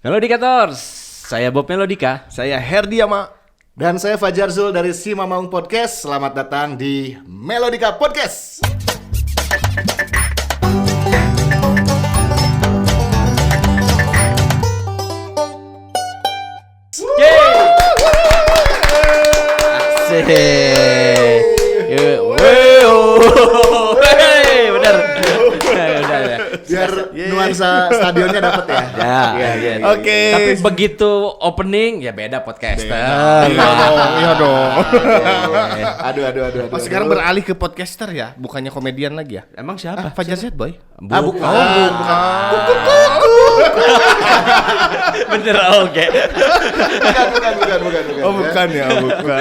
Melodikators, saya Bob Melodika. Saya Herdi Yama. Dan saya Fajar Zul dari Si Mamaung Podcast. Selamat datang di Melodika Podcast. Bener. Biar nuansa stadionnya dapat ya. Ya. Oke. Tapi begitu opening ya beda podcaster. Iya dong. Aduh. Oh, sekarang beralih ke podcaster ya, bukannya komedian lagi ya? Emang siapa? Fajar Z Boy. Bukan. Bener oke. Bukan. Oh, bukan ya, bukan.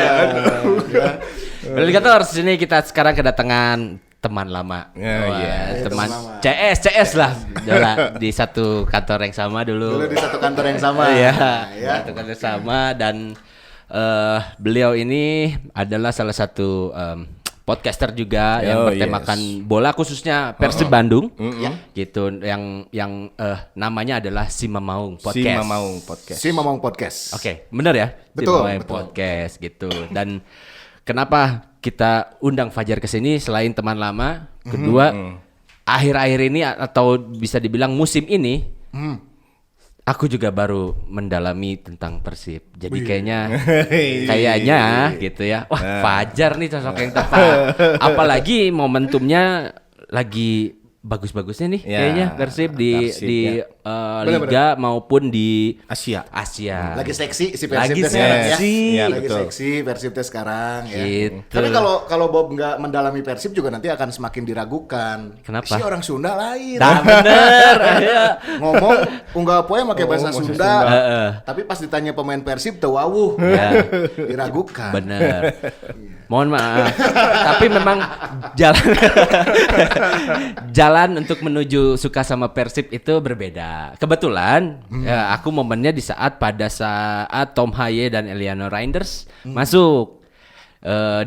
Melodikators, sini kita sekarang kedatangan teman lama. Teman lama. CS lah. Di satu kantor yang sama dulu. Dulu di satu kantor yang sama. Iya, Ya. satu kantor sama dan beliau ini adalah salah satu podcaster juga yang bertemakan bola khususnya Persib Bandung. Gitu yang namanya adalah Si Mamaung Podcast. Si Mamaung Podcast. Oke, benar ya? Betul, Si Mamaung betul. Podcast gitu. Dan kenapa kita undang Fajar ke sini selain teman lama? Kedua, akhir-akhir ini atau bisa dibilang musim ini aku juga baru mendalami tentang Persib. Jadi kayaknya gitu ya. Wah, Fajar nih sosok yang tepat. Apalagi momentumnya lagi bagus-bagusnya nih kayaknya Persib di liga maupun di Asia. Lagi seksi si Persib Lagi sekarang ya. seksi. Iya, Lagi betul. seksi Persib sekarang ya. Gitu. Tapi kalau Bob nggak mendalami Persib juga nanti akan semakin diragukan. Kenapa? Si orang Sunda lain. Nah, bener. Iya. Ngomong unggah poe pakai bahasa bahasa Sunda. Sunda. Tapi pas ditanya pemain Persib teu wawuh. Ya. Diragukan. Bener. Mohon maaf. Tapi memang jalan untuk menuju suka sama Persib itu berbeda. Kebetulan ya, aku momennya pada saat Tom Haye dan Eliano Reinders masuk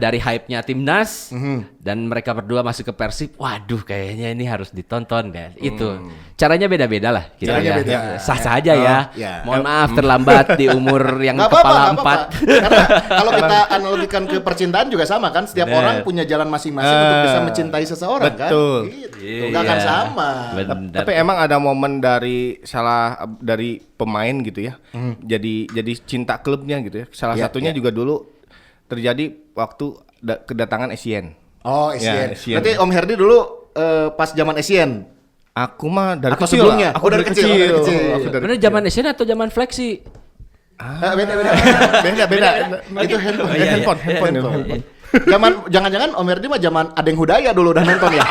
dari hype-nya timnas dan mereka berdua masuk ke Persib. Waduh, kayaknya ini harus ditonton deh. Itu caranya beda-beda lah. Gitu Caranya ya. beda. Sah-sah aja ya. Ya. Mohon maaf terlambat di umur yang Nggak kepala apa-apa. empat. Karena kalau kita analogikan ke percintaan juga sama kan. Setiap Bener. orang punya jalan masing-masing untuk bisa mencintai seseorang Betul. kan. Gitu. Nggak akan Iya. sama. Bener. Tapi emang ada momen dari pemain gitu ya. Jadi cinta klubnya gitu ya. Salah Iya, satunya iya. juga dulu terjadi waktu kedatangan Essien. Oh, Ya, Essien. Essien. Berarti Om Herdi dulu pas zaman Essien. Aku mah dari Atau kecil sebelumnya? lah. Aku Oh, dari kecil. Aku dari Bener zaman Asian atau zaman Flexi? Beda. beda. Itu handphone. iya. Handphone. Jangan-jangan Om Herdi mah zaman Adeng Hudaya dulu udah nonton ya.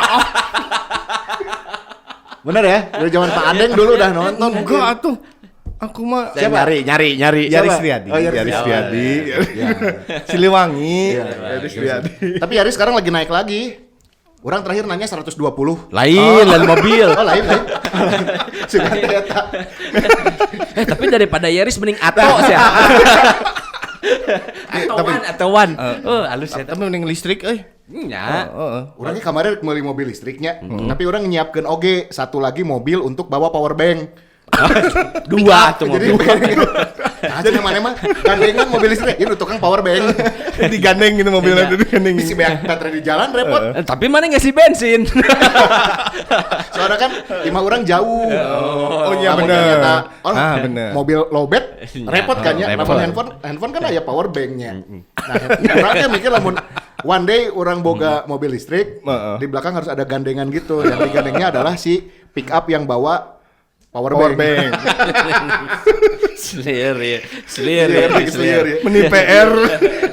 Bener ya? Dari zaman Pak Adeng dulu udah nonton. Enggak atuh. Aku mah Siapa? Nyari. Yaris Siapa? Riyadi. Oh, Yaris Yaris Riyadi. Riyadi. Siliwangi. Iya, Yaris Riyadi. Tapi Yaris sekarang lagi naik lagi. Orang terakhir nanya 120. Lain mobil. Oh, lain. Sudah ternyata. Tapi daripada Yaris mending Ato sih. Atoan. Halus ya. Tapi mending listrik Nya. Orangnya kemarin beli mobil listriknya, tapi orang nyiapkan oge satu lagi mobil untuk bawa power bank. Dua tuh Jadi mobil. jadi mana gandengan mobil listrik, ini tukang power bank. digandeng gitu mobilnya digandeng. Isi banyak baterai di jalan repot. Tapi mana ngasih bensin? Soalnya kan lima orang jauh. Oh iya Namun benar. ternyata, Benar. mobil lowbat repot kan ya. Repot. Namun handphone kan ada power banknya. Nah, orangnya mikir lamun one day orang boga mobil listrik, di belakang harus ada gandengan gitu. Yang digandengnya adalah si pick up yang bawa power bank. Selir. Meni PR.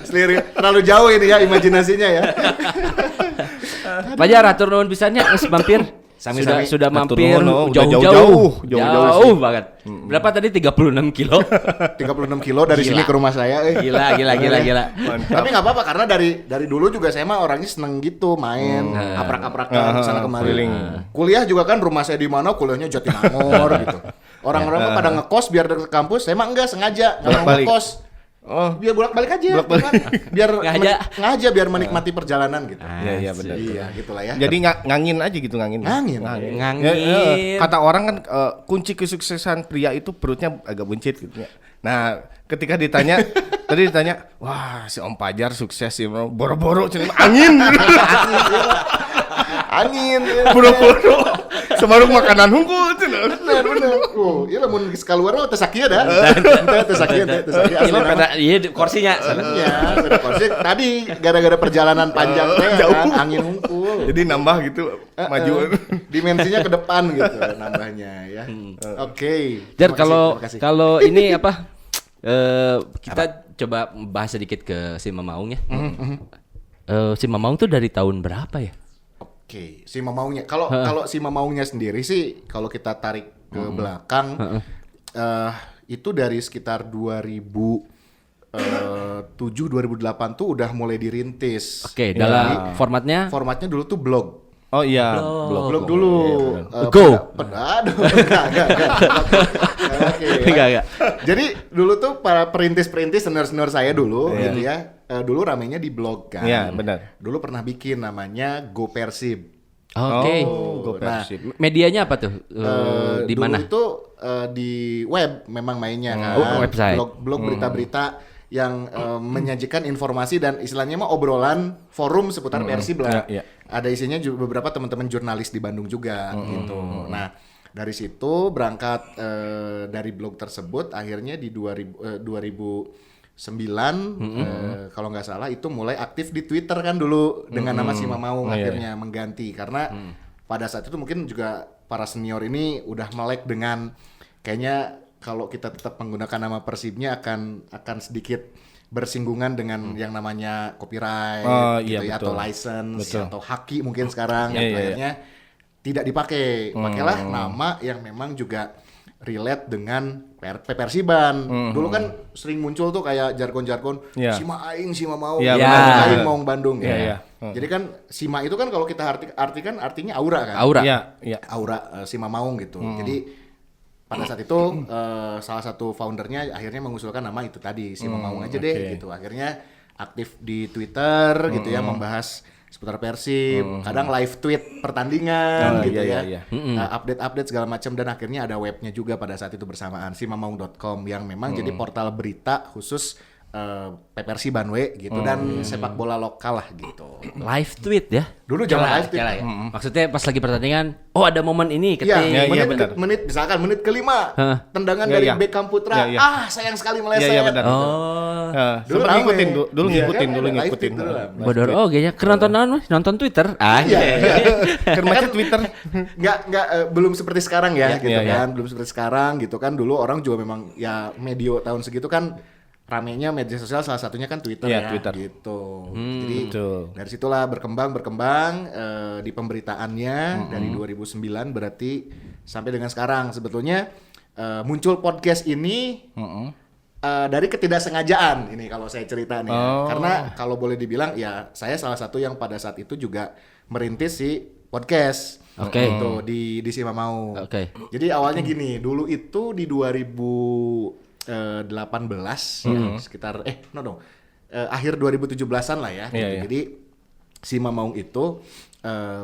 Selir. Terlalu jauh ini ya imajinasinya ya. Fajar atur nuhun pisannya geus mampir. Sami-sami. Sudah Atur mampir nuhun, udah jauh-jauh jauh-jauh sih. banget. Berapa tadi 36 kilo? 36 kilo dari Gila. sini ke rumah saya. Gila. Mantap. Tapi nggak apa-apa karena dari dulu juga saya mah orangnya seneng gitu main aprak-aprakan sana kemari. keliling. Kuliah juga kan rumah saya di mana kuliahnya Jatinangor gitu. Orang-orang mah pada ngekos biar deket kampus. Saya mah enggak sengaja nggak mau Balik. ngekos. Oh. Biar bolak-balik aja. Biar ngaja biar menikmati perjalanan gitu. Iya benar. Iya, gitulah ya. Jadi ngangin aja gitu ngangin. Ngangin. Kata orang kan kunci kesuksesan pria itu perutnya agak buncit gitu ya. Nah, ketika tadi ditanya, wah si Om Pajar sukses sih, boro-boro angin. Angin, boro-boro. Semarung makanan hungkul cenah. Bener. Oh, iya lamun geus kaluar mah teu sakieu dah. Teu sakieu. Iya kursinya. Iya, ada kursi. Tadi gara-gara perjalanan panjang teh kan angin hungkul. Jadi nambah gitu maju. Dimensinya ke depan gitu nambahnya ya. Oke. Jar Terima kasih. kalau ini apa? Kita coba bahas sedikit ke si Mamaung ya. Si Mamaung tuh dari tahun berapa ya? Oke, si Mamaungnya. Kalau si Mamaungnya sendiri sih, kalau kita tarik ke belakang, itu dari sekitar 2007 2008 tuh udah mulai dirintis. Oke, dalam formatnya? Formatnya dulu tuh blog. Oh iya, Blog dulu. Go. Aduh, Enggak. Jadi dulu tuh para perintis-perintis senior saya dulu gitu ya. Dulu ramenya di blog kan. Iya, benar. Dulu pernah bikin namanya Go Persib. Oke. Go Persib. Medianya apa tuh? Di dulu mana? itu di web memang mainnya kan. Website. Blog berita-berita yang menyajikan informasi dan istilahnya mah obrolan forum seputar Persib lah. Iya. Ada isinya juga beberapa teman-teman jurnalis di Bandung juga gitu. Nah, dari situ berangkat dari blog tersebut akhirnya di 2009 kalau nggak salah itu mulai aktif di Twitter kan dulu dengan nama Si Mamaung akhirnya mengganti karena pada saat itu mungkin juga para senior ini udah melek dengan kayaknya kalau kita tetap menggunakan nama Persibnya akan sedikit bersinggungan dengan yang namanya copyright gitu ya, atau license atau haki mungkin sekarang akhirnya tidak dipakai. Pakailah nama yang memang juga relate dengan Persiban. Dulu kan sering muncul tuh kayak jargon-jargon Sima Aing, Sima Mau, Aing Maung Bandung. Jadi kan Sima itu kan kalau kita artikan artinya aura kan. Aura Sima Maung gitu. Jadi pada saat itu salah satu foundernya akhirnya mengusulkan nama itu tadi Sima Maung aja deh gitu. Akhirnya aktif di Twitter gitu ya, membahas seputar Persib, kadang live tweet pertandingan gitu update-update segala macam, dan akhirnya ada webnya juga pada saat itu bersamaan simamaung.com yang memang jadi portal berita khusus Persiban gitu dan sepak bola lokal lah gitu. Live tweet ya? Dulu jangan live tweet. Ya. Maksudnya pas lagi pertandingan, ada momen ini ketik. Misalkan menit kelima tendangan dari Beckham Putra. Sayang sekali meleset. Dulu ngikutin. Bodor kayaknya nonton Twitter. Kermaca Twitter. Enggak belum seperti sekarang ya gitu kan. Belum seperti sekarang gitu kan. Dulu orang juga memang ya medio tahun segitu kan ramenya media sosial, salah satunya kan Twitter Twitter. Gitu. Jadi dari situlah berkembang di pemberitaannya dari 2009 berarti sampai dengan sekarang. Sebetulnya muncul podcast ini dari ketidaksengajaan ini kalau saya cerita nih. Karena kalau boleh dibilang ya saya salah satu yang pada saat itu juga merintis si podcast. Gitu di Si Mamaung. Jadi awalnya gini, dulu itu di 2018 sekitar akhir 2017-an lah ya. Jadi Si Mamaung itu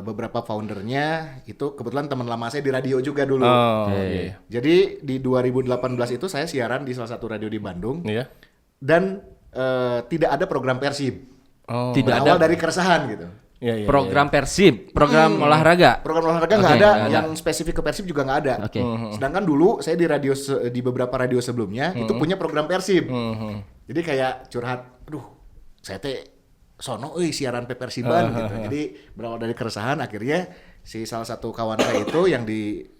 beberapa foundernya itu kebetulan teman lama saya di radio juga dulu. Jadi di 2018 itu saya siaran di salah satu radio di Bandung. Dan tidak ada program Persib. Tidak ada dari keresahan gitu. Program Persib, program olahraga. Program olahraga nggak ada, yang spesifik ke Persib juga nggak ada. Sedangkan dulu saya di radio di beberapa radio sebelumnya itu punya program Persib. Jadi kayak curhat, aduh, saya teh sono siaran Persiban gitu. Jadi berawal dari keresahan akhirnya si salah satu kawan saya itu yang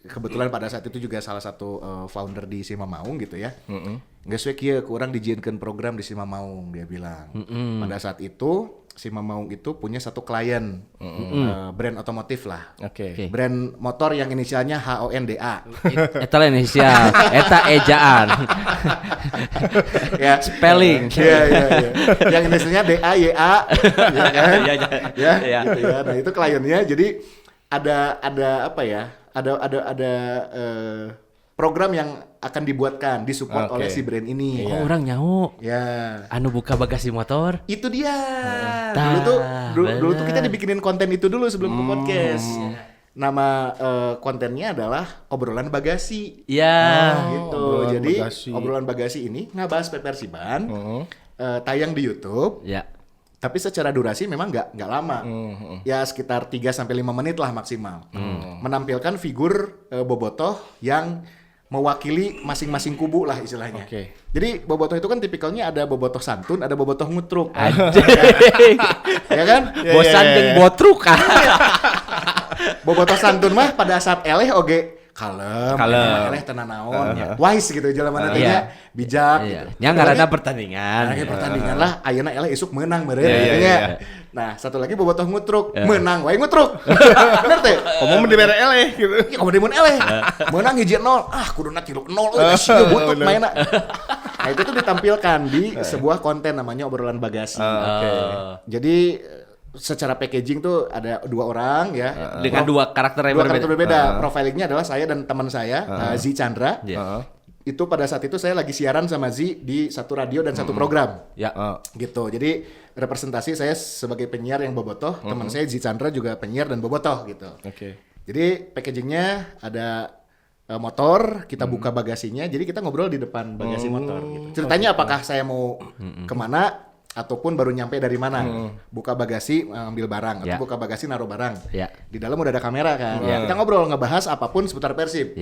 kebetulan pada saat itu juga salah satu founder di Si Mamaung gitu ya. Nggak suwe kieu kurang dijieunkeun program di Si Mamaung, dia bilang. Pada saat itu Si Mamaung itu punya satu klien brand otomotif lah. Brand motor yang inisialnya HONDA. Eta lah inisial, eta ejaan. Spelling. Yang inisialnya DAYA, ya kan? Gitu ya. Nah, itu kliennya. Jadi ada apa ya? Ada program yang akan dibuatkan disupport oleh si brand ini. Oh, orang nyaho. Ya. Anu buka bagasi motor. Itu dia. Tah, Dulu tuh kita dibikinin konten itu dulu sebelum ke podcast. Nama kontennya adalah obrolan bagasi. Iya. Gitu. Obrolan Jadi bagasi. obrolan bagasi ini ngabahas Persiban. Tayang di YouTube. Ya. Tapi secara durasi memang nggak lama. Ya sekitar 3 sampai 5 menit lah maksimal. Menampilkan figur bobotoh yang mewakili masing-masing kubu lah istilahnya. Oke. Jadi bobotoh itu kan tipikalnya ada bobotoh santun, ada bobotoh ngutruk. Anjing. Ya kan? Bosan jeung botruk. Bobotoh santun mah pada saat eleh oge kalem, eleh tenan naon, wise gitu jelema teh nya bijak gitu. Nya ngaranna pertandingan. Nah, pertandingan lah, ayeuna eleh isuk menang beureun Iya. nya. Nah, satu lagi bobotoh ngutruk, menang wae ngutruk. Bener teh? Ngomong di bere eleh gitu. Ya kamu demun eleh. Menang hiji 0. Kuduna 3-0 euy, sia butut mainna. Nah, itu tuh ditampilkan di sebuah konten namanya obrolan bagasi. Jadi secara packaging tuh ada 2 orang ya. Dengan 2 karakter yang Dua karakter berbeda. berbeda. Profilingnya adalah saya dan teman saya, Zi Chandra. Itu pada saat itu saya lagi siaran sama Zi di satu radio dan satu program. Ya. Gitu. Jadi representasi saya sebagai penyiar yang bobotoh, teman saya Zi Chandra juga penyiar dan bobotoh gitu. Oke. Jadi packagingnya ada motor, kita buka bagasinya, jadi kita ngobrol di depan bagasi motor. Gitu. Ceritanya apakah saya mau kemana, ataupun baru nyampe dari mana, buka bagasi ambil barang, atau buka bagasi naruh barang. Di dalam udah ada kamera kan. Kita ngobrol ngebahas apapun seputar Persib.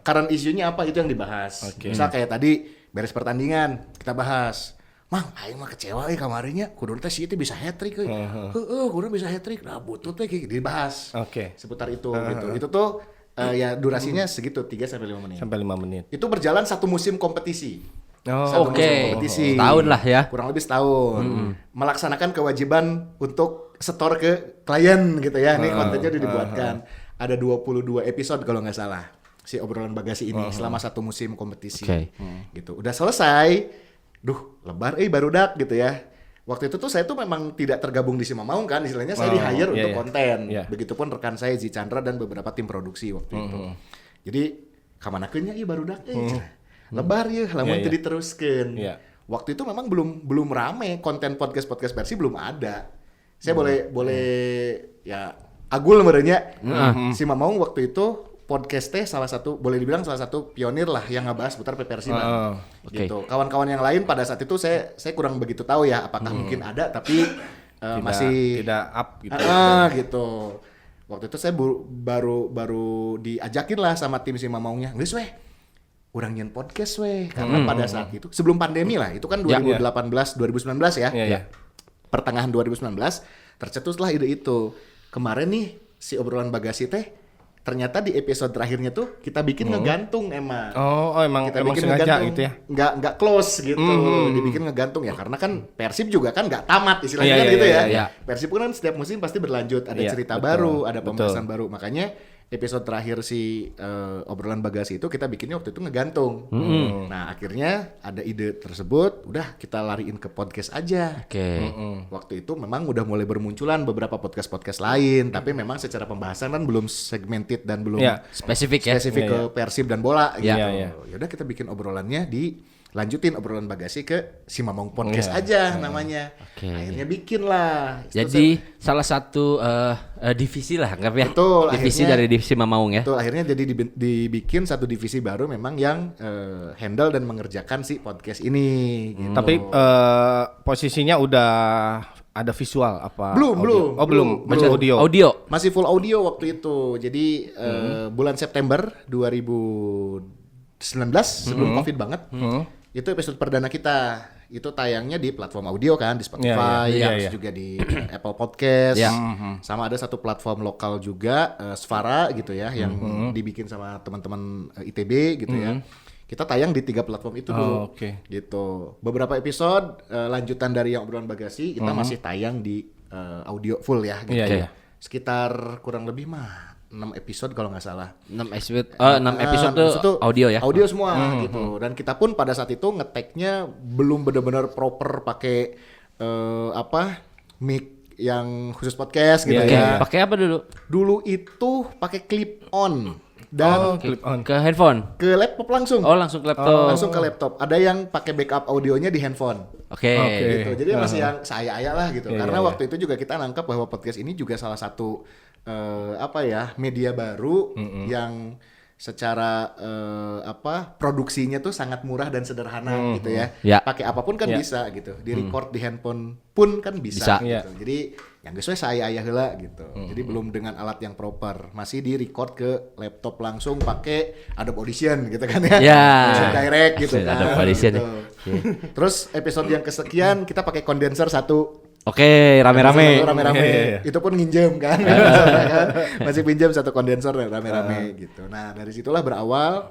Current isunya apa itu yang dibahas. Misal kayak tadi beres pertandingan kita bahas. Mang, aing mah kecewa kamarinya, kudu teh si bisa hat-trick euy. Heeh, kudu bisa hat-trick. Nah, butut teh dibahas. Seputar itu gitu. Itu tuh ya durasinya segitu 3 sampai 5 menit. Sampai 5 menit. Itu berjalan satu musim kompetisi. Oke. Setahun lah ya. Kurang lebih setahun. Melaksanakan kewajiban untuk setor ke klien gitu ya. Ini kontennya udah dibuatkan. Ada 22 episode kalau nggak salah. Si obrolan bagasi ini selama satu musim kompetisi. Gitu. Udah selesai. Duh, lebar barudak gitu ya. Waktu itu tuh saya tuh memang tidak tergabung di Simamaung kan. Istilahnya saya di-hire untuk konten. Begitupun rekan saya Zi Chandra dan beberapa tim produksi waktu itu. Jadi kamanakeunnya barudak lebar ya, lamun teu diteruskeun. Waktu itu memang belum rame konten podcast Persib belum ada. Saya boleh ya agul merenya. Si Mamaung waktu itu podcast teh boleh dibilang salah satu pionir lah yang ngebahas putar Persiban. Gitu. Kawan-kawan yang lain pada saat itu saya kurang begitu tahu ya apakah mungkin ada tapi masih tidak up gitu. Gitu. Waktu itu saya baru diajakin lah sama tim si Mamaungnya. Geus weh. Urang nyen podcast weh karena pada saat itu sebelum pandemi lah itu kan 2018 2019 ya. Pertengahan 2019 tercetuslah ide itu. Kemarin nih si obrolan bagasi teh ternyata di episode terakhirnya tuh kita bikin ngegantung emang. Emang Kita bikin sengaja ngegantung, gitu ya. Nggak close gitu. Dibikin ngegantung ya karena kan Persib juga kan nggak tamat istilahnya kan gitu ya. Persib kan setiap musim pasti berlanjut, ada cerita baru, ada pembahasan baru. Makanya episode terakhir si obrolan bagasi itu kita bikinnya waktu itu ngegantung. Nah akhirnya ada ide tersebut, udah kita lariin ke podcast aja. Waktu itu memang udah mulai bermunculan beberapa podcast lain, tapi memang secara pembahasan kan belum segmented dan belum spesifik ke Persib dan bola gitu. Yaudah kita bikin obrolannya lanjutin obrolan bagasi ke si Mamong Podcast aja namanya. Akhirnya bikin lah. Jadi salah satu divisi lah, nggak ya? Betul. Divisi dari divisi Mamaung ya. Betul. Akhirnya jadi dibikin satu divisi baru memang yang handle dan mengerjakan si podcast ini. Gitu. Tapi posisinya udah ada visual apa? Belum. Belum. Masih Belum. audio. Masih full audio waktu itu. Jadi bulan September 2019 sebelum Covid banget. Itu episode perdana kita. Itu tayangnya di platform audio kan, di Spotify, terus juga di Apple Podcast. Sama ada satu platform lokal juga, Svara gitu ya, yang dibikin sama teman-teman ITB gitu ya. Kita tayang di 3 platform itu dulu. Gitu. Beberapa episode lanjutan dari yang obrolan bagasi kita masih tayang di audio full ya gitu. Sekitar kurang lebih 6 episode kalau nggak salah. 6 episode tuh audio ya. Audio semua gitu. Dan kita pun pada saat itu ngeteknya belum benar-benar proper pakai mic yang khusus podcast gitu ya. Pakai apa dulu? Dulu itu pakai clip on. dan clip on. Ke handphone. ke laptop langsung. Oh, langsung ke laptop. Langsung ke laptop. Ada yang pakai backup audionya di handphone. Oke. Gitu. Jadi masih yang saya lah gitu. Iya, Karena iya, waktu itu juga kita nangkap bahwa podcast ini juga salah satu media baru yang secara produksinya tuh sangat murah dan sederhana gitu ya. Ya. Pakai apapun kan Ya. bisa gitu. Di record di handphone pun kan bisa, Bisa. gitu. Jadi yang geus we saya heula gitu. Jadi belum dengan alat yang proper. Masih di record ke laptop langsung pakai Adobe Audition gitu kan ya. Ya. Langsung direct gitu kan. Adobe Audition. Gitu. Terus episode yang kesekian kita pakai kondenser satu. Oke, rame-rame. Rame-rame. Iya. Itu pun nginjem kan. Masih pinjam satu kondenser rame-rame gitu. Nah, dari situlah berawal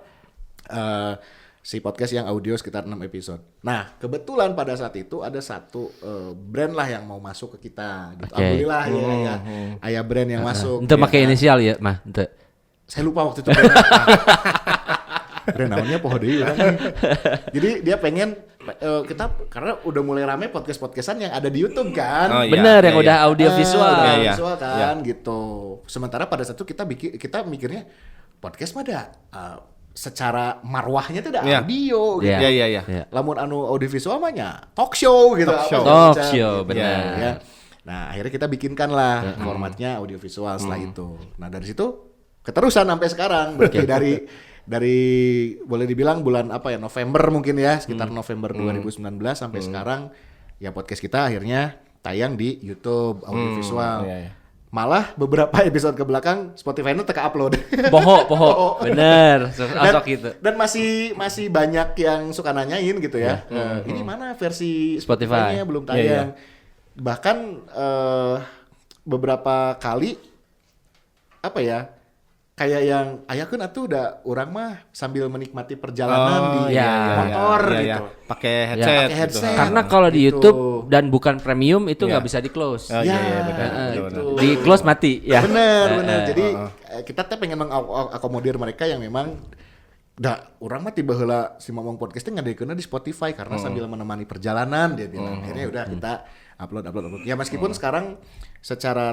si podcast yang audio sekitar 6 episode. Nah, kebetulan pada saat itu ada satu brand lah yang mau masuk ke kita gitu. Oke. Alhamdulillah ya. Aya brand yang masuk. Ente ya pakai kan. inisial ya, mah. Ente. Saya lupa waktu itu brand apa. Brand namanya poho deui urang nih. Jadi dia pengen kita karena udah mulai rame podcast-podcastan yang ada di YouTube kan. Oh, iya. Bener yang iya, udah iya. audio visual. Udah Iya, iya. visual kan gitu. Sementara pada saat itu kita mikirnya podcast mah ada secara marwahnya tuh ada Iya. audio gitu. Iya. Iya. Iya. Lamun anu audiovisual mah nya talk show gitu. Talk show. apa segala Talk macam, show, gitu. benar. Ya. Nah, akhirnya kita bikinkan lah formatnya audiovisual setelah itu. Nah, dari situ keterusan sampai sekarang. Berarti dari boleh dibilang bulan November mungkin ya, sekitar November 2019 sampai sekarang ya podcast kita akhirnya tayang di YouTube audiovisual. Iya, iya. Malah beberapa episode ke belakang Spotify-nya teka upload. Poho. Bener. Sosok gitu. Dan masih banyak yang suka nanyain gitu ya. Ini mana versi Spotify. Spotify-nya belum Iya, tayang. Bahkan beberapa kali kayak yang ayakeun atuh udah orang mah sambil menikmati perjalanan di iya, motor iya, gitu. iya. Pakai Ya, headset. pakai gitu. headset. Karena kalau di Gitu. YouTube dan bukan premium itu nggak Iya. bisa di close. Oh, iya, iya, benar. gitu. benar. Di close mati ya. Bener. Jadi kita teh pengen mengakomodir mereka yang memang orang mah tiba heula si Momong Podcast teh ngadekeunna di Spotify karena sambil menemani perjalanan dia bilang. Akhirnya udah kita upload. Ya meskipun sekarang secara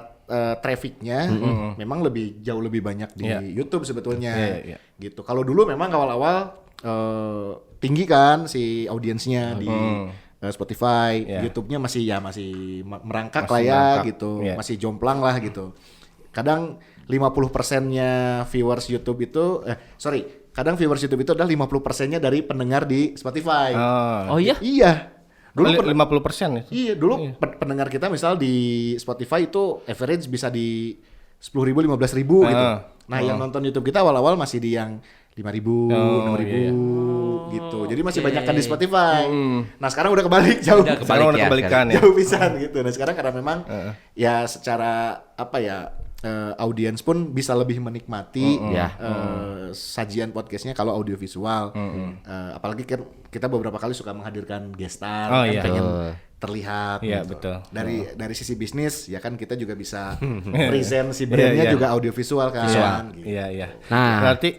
trafficnya memang jauh lebih banyak di Iya. YouTube sebetulnya. Iya. Gitu. Kalau dulu memang awal-awal tinggi kan si audiensnya di Spotify, Iya. YouTube-nya masih merangkak Masih lah ya merangkak, gitu, iya. masih jomplang lah gitu. Kadang 50%-nya viewers YouTube itu kadang viewers YouTube itu adalah 50%-nya dari pendengar di Spotify. Oh iya? Iya. Dulu 50% itu. Iya, dulu pendengar kita misal di Spotify itu average bisa di 10.000 15.000 gitu. Nah, yang nonton YouTube kita awal-awal masih di yang 5.000 6.000 gitu. Jadi masih banyak kan di Spotify. Nah, sekarang udah kebalik jauh. Udah Sekarang udah ya, kebalikan ya. Jauh pisan gitu. Nah, sekarang karena memang ya secara audiens pun bisa lebih menikmati sajian podcastnya kalau audiovisual. Apalagi kan kita beberapa kali suka menghadirkan guest star, Oh, kan iya. pengen terlihat. Iya, gitu. betul. Dari sisi bisnis ya kan kita juga bisa present si brandnya Iya, iya. juga audiovisual kan. Gitu. Iya. Nah. Berarti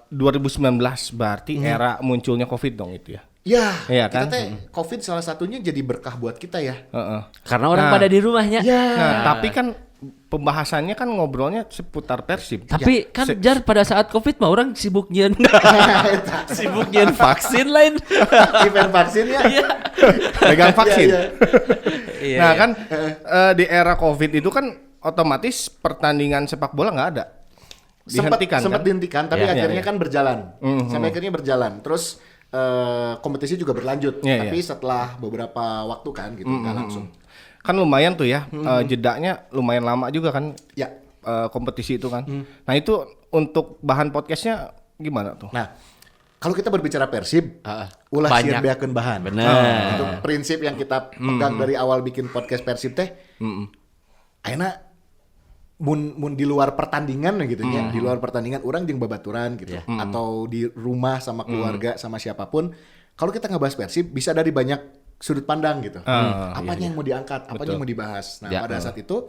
2019 berarti era munculnya Covid dong itu ya. Ya, Iya kita kan? teh COVID salah satunya jadi berkah buat kita ya. Heeh. Karena orang Nah. pada di rumahnya. Nah, tapi kan pembahasannya kan ngobrolnya seputar Persib. Tapi kan Jar pada saat Covid mah orang sibuk nyen sibuk nyen vaksin lain. Event vaksin ya. Pegang vaksin. Iya, Iya, Nah iya. kan di era Covid itu kan otomatis pertandingan sepak bola nggak ada. Dihentikan sempat kan? dihentikan tapi Ya, akhirnya ya. kan berjalan. Sampai akhirnya berjalan. Terus kompetisi juga berlanjut. Ya, Tapi ya. setelah beberapa waktu kan gitu nggak langsung. Kan lumayan tuh ya, jedanya lumayan lama juga kan Ya. kompetisi itu kan. Nah itu untuk bahan podcastnya gimana tuh? Nah, kalau kita berbicara Persib, ulah banyak. sieun beakeun bahan. Bener. Itu prinsip yang kita pegang dari awal bikin podcast Persib teh. Ayeuna mun di luar pertandingan gitu ya, di luar pertandingan orang jeung babaturan gitu atau di rumah sama keluarga sama siapapun, kalau kita ngebahas Persib bisa dari banyak sudut pandang gitu. Apanya yang mau diangkat, apanya yang mau dibahas. Nah, Ya. pada saat itu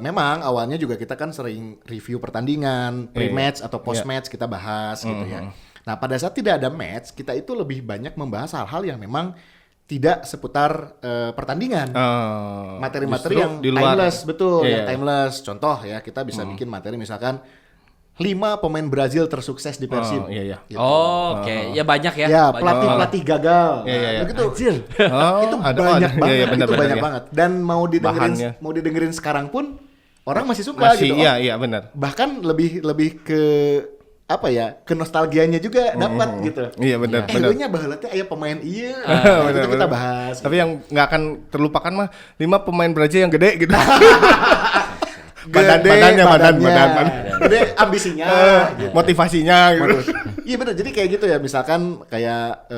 memang awalnya juga kita kan sering review pertandingan, pre-match atau post-match kita bahas gitu ya. Nah, pada saat tidak ada match, kita itu lebih banyak membahas hal-hal yang memang tidak seputar pertandingan. Materi-materi justru yang di luar. timeless, betul, Iya, yang iya. timeless. Contoh ya, kita bisa bikin materi misalkan 5 pemain Brazil tersukses di Persib. Iya, iya. Gitu. Oke, ya banyak ya. Ya, Banyak. pelatih gagal. Iya, iya, iya. Begitu. Oh, Itu ada, banyak ada. banget. Iya, iya, benar, Itu benar, banyak ya. banget. Dan Bahannya. mau didengerin sekarang pun orang masih suka Masih, gitu. iya, iya benar. Bahkan lebih ke apa ya? Ke nostalgianya juga dapat gitu. Iya, benar, benar. Nya baheula teh aya pemain ieu. Benar, Itu kita benar. bahas. Tapi yang nggak akan terlupakan mah 5 pemain Brazil yang gede gitu. Gede badannya. Gede ambisinya. Gitu. Motivasinya gitu. Iya benar. Jadi kayak gitu ya. Misalkan kayak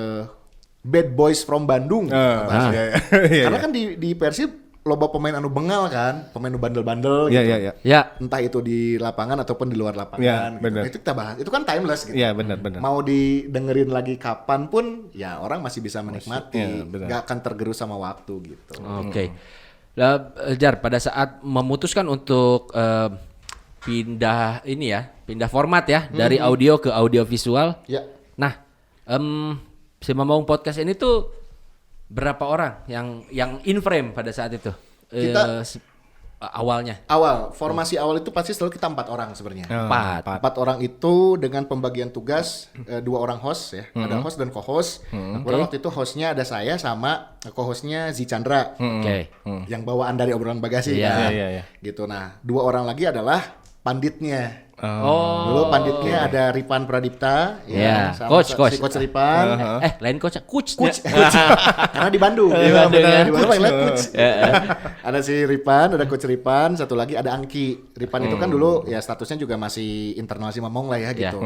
Bad Boys from Bandung. Iya, iya. Karena kan di Persib loba pemain anu bengal kan, pemain anu bandel-bandel Iya, gitu. iya, iya. Ya. Entah itu di lapangan ataupun di luar lapangan. Iya, gitu. benar. Itu kita bahas. Itu kan timeless gitu. Iya, benar, benar. Mau didengerin lagi kapan pun, ya orang masih bisa menikmati. iya, benar. Nggak akan tergerus sama waktu gitu. Oke. Lah, Jar, pada saat memutuskan untuk pindah format ya dari audio ke audio visual. Ya. Nah, si Mamaung Podcast ini tuh berapa orang yang in frame pada saat itu? Kita- Awalnya Awal, formasi awal itu pasti selalu kita 4 orang sebenarnya. 4. 4 orang itu dengan pembagian tugas 2 orang host ya, ada host dan co-host. Kemudian waktu itu hostnya ada saya sama co-hostnya Zi Chandra, Oke. yang bawaan dari obrolan bagasi. Iya, kan. iya, iya. Gitu. Nah, 2 orang lagi adalah panditnya. Oh. Dulu panditnya ada Ripan Pradipta, Iya. sama Coach. si Coach Ripan. Lain coach. Coach. Karena di Bandung. Di Bandung, ya. Di Bandung panggilnya Coach. Ada si Ripan, ada Coach Ripan, satu lagi ada Angki. Ripan itu kan dulu ya statusnya juga masih internal si Mamong lah ya gitu.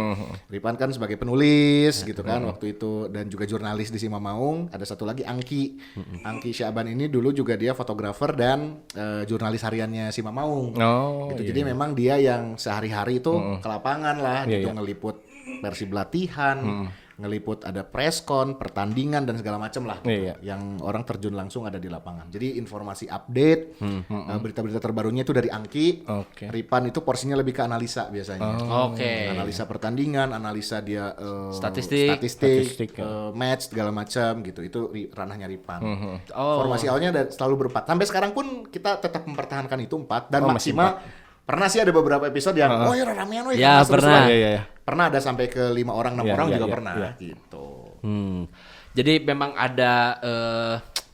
Ripan kan sebagai penulis gitu kan waktu itu dan juga jurnalis di si Mamong. Ada satu lagi Angki. Angki Syaban ini dulu juga dia fotografer dan jurnalis hariannya si Mamong. Oh, Gitu. iya. Jadi memang dia yang sehari-hari itu ke lapangan lah Iya, gitu iya. ngeliput Persib latihan, ngeliput ada preskon, pertandingan dan segala macam lah gitu. Iya, iya. Yang orang terjun langsung ada di lapangan. Jadi informasi update, berita-berita terbarunya itu dari Angki. Oke. Ripan itu porsinya lebih ke analisa biasanya. Oke. Analisa pertandingan, analisa dia Statistik. match segala macam gitu. Itu ranahnya Ripan. Oh. Formasi awalnya selalu berempat. Sampai sekarang pun kita tetap mempertahankan itu 4 dan Oh, masih maksimal. Pernah sih ada beberapa episode yang oh ya ramean weh. Ya, pernah. Iya, iya, iya. Pernah ada sampai ke 5 orang, 6 Iya, orang iya, juga iya, pernah iya. gitu. Jadi memang ada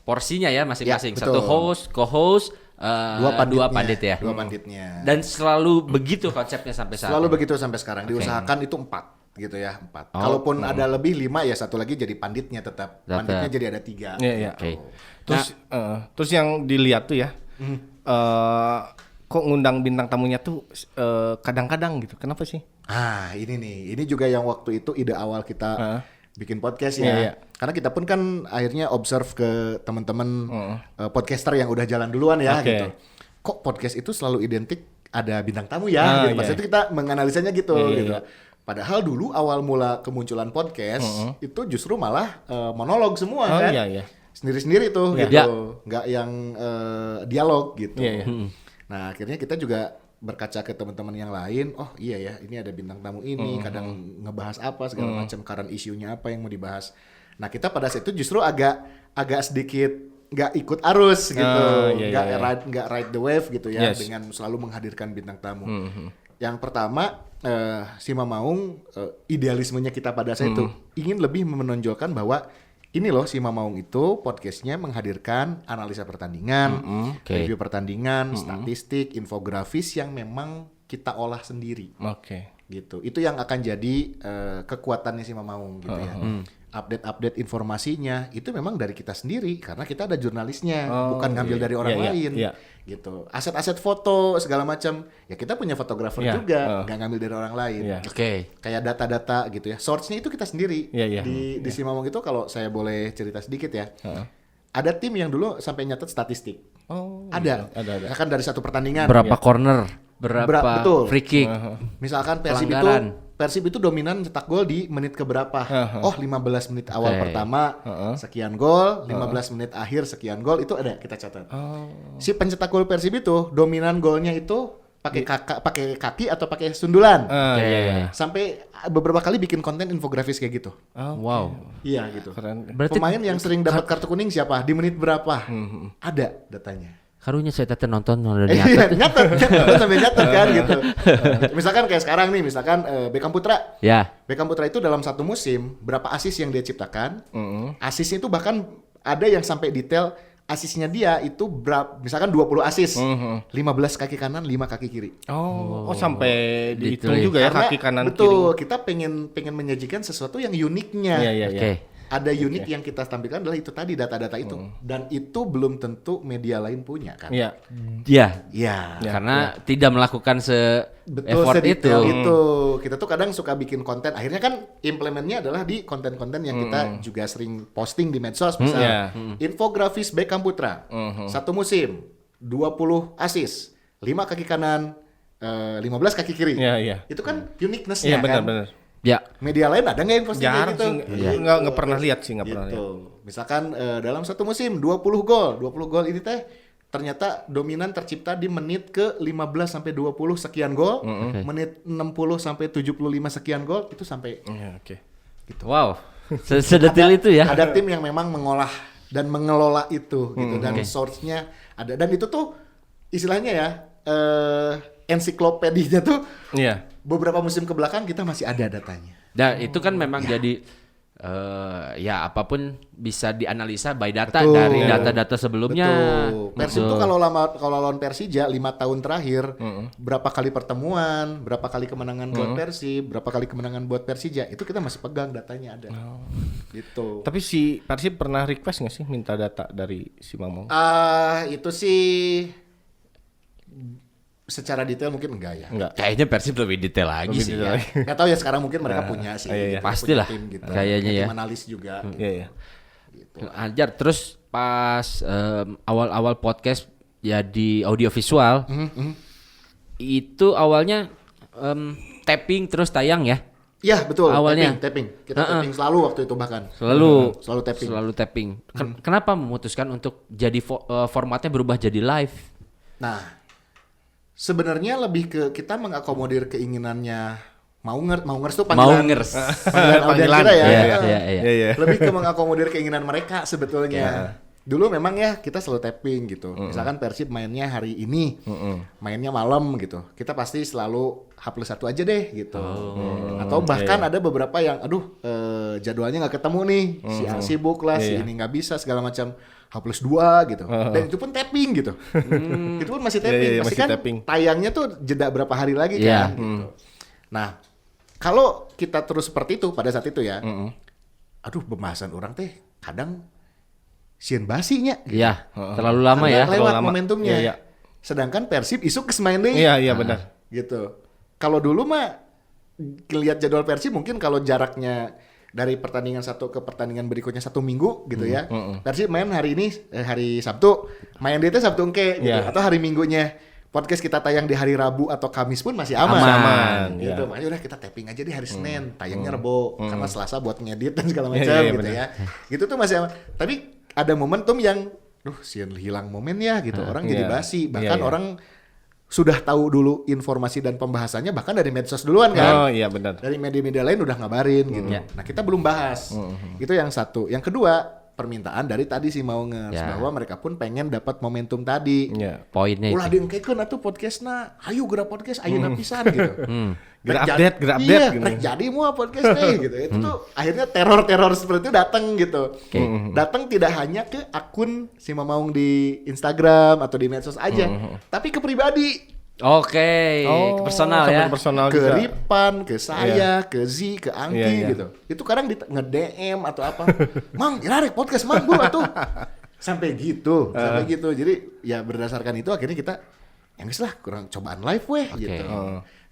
porsinya ya masing-masing. Ya, Satu betul. host, co-host, dua pandit ya. Dua panditnya. Dan selalu begitu konsepnya sampai saat Selalu ini. begitu sampai sekarang. Diusahakan itu 4 gitu ya, 4. Kalaupun ada lebih 5 ya satu lagi jadi panditnya tetap. Tetap. Panditnya jadi ada 3. Iya, iya. Oke. Terus yang dilihat tuh ya, kok ngundang bintang tamunya tuh kadang-kadang gitu. Kenapa sih? Ah, ini nih. Ini juga yang waktu itu ide awal kita bikin podcast ya. Iya, iya. Karena kita pun kan akhirnya observe ke teman-teman podcaster yang udah jalan duluan ya Oke. gitu. Kok podcast itu selalu identik ada bintang tamu ya gitu. Pas iya. itu kita menganalisanya gitu Iya, gitu. iya. Padahal dulu awal mula kemunculan podcast itu justru malah monolog semua Oh, kan. iya, iya. Sendiri-sendiri tuh Iya. gitu. Iya. Nggak yang dialog gitu. Iya, iya. Nah, akhirnya kita juga berkaca ke teman-teman yang lain, oh iya ya, ini ada bintang tamu ini, kadang ngebahas apa segala macam, current isunya apa yang mau dibahas. Nah, kita pada saat itu justru agak sedikit nggak ikut arus gitu, Iya, nggak iya, iya. nggak ride the wave gitu ya, Yes. dengan selalu menghadirkan bintang tamu. Yang pertama, si Mamaung, idealismenya kita pada saat itu ingin lebih menonjolkan bahwa ini loh si Mamaung itu podcastnya menghadirkan analisa pertandingan, Oke. review pertandingan, statistik, infografis yang memang kita olah sendiri Oke. gitu. Itu yang akan jadi kekuatannya si Mamaung gitu ya. Update-update informasinya itu memang dari kita sendiri karena kita ada jurnalisnya, bukan ngambil dari orang lain iya. gitu. Aset-aset foto segala macam ya kita punya fotografer Iya, juga, nggak ngambil dari orang lain. Iya. Oke. Kayak data-data gitu ya. Source-nya itu kita sendiri. Iya, iya. Di si Mamong itu kalau saya boleh cerita sedikit ya. Ada tim yang dulu sampai nyatet statistik. Oh, Ada. ada. Misalkan dari satu pertandingan. Berapa corner, berapa betul. free kick. Misalkan Pelanggaran. Persib itu dominan cetak gol di menit keberapa? Oh, 15 menit awal Oke. pertama sekian gol, 15 menit akhir sekian gol, itu ada kita catat. Si pencetak gol Persib itu dominan golnya itu pakai pakai kaki atau pakai sundulan. Iya. Sampai beberapa kali bikin konten infografis kayak gitu. Wow. Iya gitu. Keren. Berarti Pemain yang sering dapat kartu kuning siapa? Di menit berapa? Ada datanya. karunya saya teh nonton Iya, nyatet sampai nyatet kan gitu. Misalkan kayak sekarang nih, misalkan Beckham Putra. Ya. Beckham Putra itu dalam satu musim berapa asis yang dia ciptakan? Asisnya itu bahkan ada yang sampai detail asisnya dia itu misalkan 20 asis. 15 kaki kanan, 5 kaki kiri. Oh, sampai dihitung Gitu, juga ya Karena kaki kanan betul, kiri. kita pengen menyajikan sesuatu yang uniknya. Iya. Oke. Ada unik yang kita tampilkan adalah itu tadi data-data itu. Dan itu belum tentu media lain punya kan. Iya. Ya. Iya. Karena tidak melakukan Betul, effort itu. sedetail itu. Kita tuh kadang suka bikin konten. Akhirnya kan implementnya adalah di konten-konten yang kita juga sering posting di medsos. Misal infografis Beckham Putra. Satu musim, 20 asis, 5 kaki kanan, 15 kaki kiri. Iya. Itu kan uniqueness-nya Iya, kan. benar. Ya. Media lain ada nggak yang posting kayak Jarang gitu? sih, nggak pernah lihat sih, nggak pernah lihat. Gitu. Misalkan dalam satu musim 20 gol ini teh ternyata dominan tercipta di menit ke 15 sampai 20 sekian gol, menit 60 sampai 75 sekian gol itu sampai Iya, oke. Wow. Sedetil itu ya. ada tim yang memang mengolah dan mengelola itu gitu dan source-nya ada dan itu tuh istilahnya ya ensiklopedinya tuh Iya. beberapa musim ke belakang kita masih ada datanya. Dan itu kan memang jadi ya apapun bisa dianalisa by data Betul. dari data-data sebelumnya. Betul. Persib tuh kalau lawan Persija 5 tahun terakhir berapa kali pertemuan, berapa kali kemenangan buat Persib, berapa kali kemenangan buat Persija itu kita masih pegang datanya ada. Gitu. Tapi si Persib pernah request nggak sih minta data dari si Mamong? Itu sih secara detail mungkin enggak ya. Enggak. Kayaknya Persib lebih detail lagi Lebih sih. detail ya. lagi. Nggak tahu ya sekarang mungkin mereka punya sih. iya. Punya Pastilah. tim gitu. Kayaknya Punya ya. tim analis juga. Iya. Gitu. Ajar terus pas awal-awal podcast ya di audiovisual itu awalnya tapping terus tayang ya. Iya betul. Awalnya. Tapping. Kita tapping selalu waktu itu bahkan. Selalu tapping. Selalu tapping. Kenapa memutuskan untuk jadi formatnya berubah jadi live? Nah, sebenarnya lebih ke kita mengakomodir keinginannya Maungers tuh panggilan audiens kita ya. Iya. Lebih ke mengakomodir keinginan mereka sebetulnya. Dulu memang ya kita selalu tapping gitu. Misalkan Persib mainnya hari ini, mainnya malam gitu. Kita pasti selalu H+1 aja deh gitu. Atau bahkan ada beberapa yang jadwalnya nggak ketemu nih. Si A sibuk lah, si ini nggak bisa segala macam. H+2 gitu. Dan itu pun tapping gitu. Itu pun masih tapping. Masih kan tapping. tayangnya tuh jeda berapa hari lagi kan gitu. Nah, kalau kita terus seperti itu pada saat itu ya. Aduh, pembahasan orang teh kadang sieun basinya gitu. Iya, terlalu lama ya. Lewat lama. momentumnya. Iya. Sedangkan Persib isuk main deui. Iya, benar. Gitu. Kalau dulu mah lihat jadwal Persib mungkin kalau jaraknya dari pertandingan satu ke pertandingan berikutnya 1 minggu gitu ya. Persib main hari ini hari Sabtu, main dia Sabtu engke gitu. Atau hari Minggunya podcast kita tayang di hari Rabu atau Kamis pun masih aman. Gitu. Makanya udah kita tapping aja di hari Senin, tayangnya Rebo karena Selasa buat ngedit dan segala macam gitu ya. Gitu tuh masih aman. Tapi ada momentum yang sieun hilang momennya gitu. Orang jadi basi, bahkan orang sudah tahu dulu informasi dan pembahasannya bahkan dari medsos duluan kan. Oh iya benar. Dari media-media lain udah ngabarin gitu. Nah kita belum bahas. Itu yang satu. Yang kedua permintaan dari tadi si Maungers bahwa mereka pun pengen dapat momentum tadi. Poinnya Ulah itu. diengkekeun atuh podcastna. Hayu geura podcast ayeuna pisan gitu. Geura Rek update iya, gitu. rek jadi mua podcast teh gitu. Itu tuh akhirnya teror seperti itu datang gitu. Datang tidak hanya ke akun si Mamaung di Instagram atau di medsos aja, tapi ke pribadi. Oke, personal ya. Personal Ke juga. Ripan, ke saya, ke Z, ke Angki gitu. Itu kadang nge-DM atau apa. Mang, rek podcast Mang buru atuh. Sampai gitu. Jadi ya berdasarkan itu akhirnya kita ya geus lah kurang cobaan live weh gitu.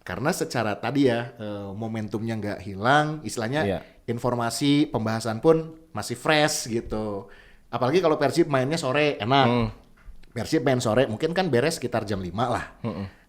Karena secara tadi ya momentumnya nggak hilang, istilahnya informasi pembahasan pun masih fresh gitu. Apalagi kalau Persib mainnya sore enak. Persib main sore mungkin kan beres sekitar jam 5 lah.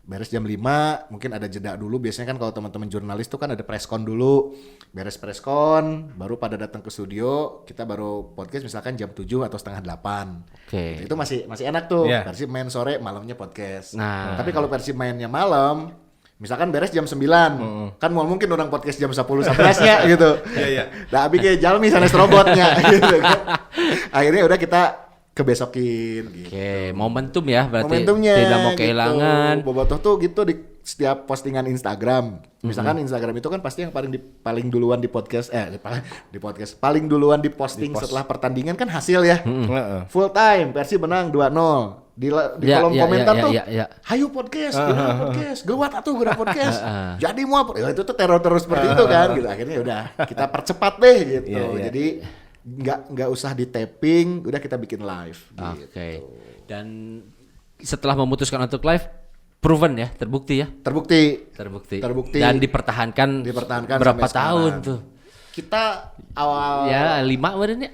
Beres jam 5 mungkin ada jeda dulu. Biasanya kan kalau teman-teman jurnalis tuh kan ada preskon dulu. Beres preskon baru pada datang ke studio, kita baru podcast misalkan jam 7 atau setengah 8. Oke. Itu masih enak tuh. Persib main sore, malamnya podcast. Nah. Tapi kalau Persib mainnya malam, misalkan beres jam 9, kan mau mungkin orang podcast jam 10-11-nya gitu. Iya. Nah, abi kayak jalmi sanes robotnya gitu kan. Akhirnya udah kita kebesokin gitu. Oke, momentum ya berarti Momentumnya tidak mau kehilangan. gitu. Bobotoh tuh gitu di setiap postingan Instagram. Misalkan Instagram itu kan pasti yang paling duluan di podcast paling duluan di posting setelah pertandingan kan hasil ya. Full time Persib menang 2-0. Di kolom komentar tuh hayu podcast, geluat atuh geura podcast. Jadi mau itu tuh teror seperti itu kan gitu. Akhirnya udah kita percepat deh gitu. Jadi nggak usah di taping, udah kita bikin live. Oke. Dan setelah memutuskan untuk live, proven ya, terbukti ya. Terbukti. Dan dipertahankan berapa tahun tuh? Kita awal Ya 5 kemarin ya.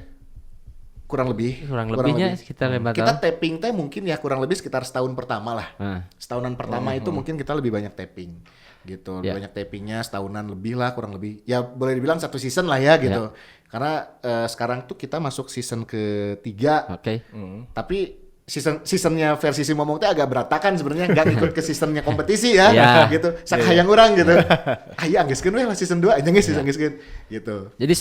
kurang lebihnya sekitar 5 tahun. Kita taping teh mungkin ya kurang lebih sekitar setahun pertama lah. Setahunan pertama itu mungkin kita lebih banyak taping gitu. Banyak tapingnya setahunan lebih lah kurang lebih. Ya boleh dibilang 1 season lah ya gitu. Karena sekarang tuh kita masuk season ke-3. Oke. Tapi seasonnya versi si Momong teh agak berantakan sebenarnya, nggak ikut ke seasonnya kompetisi ya, gitu. Sak hayang urang gitu. Ayo anggeskeun we season 2 aja geus anggeskeun gitu. Jadi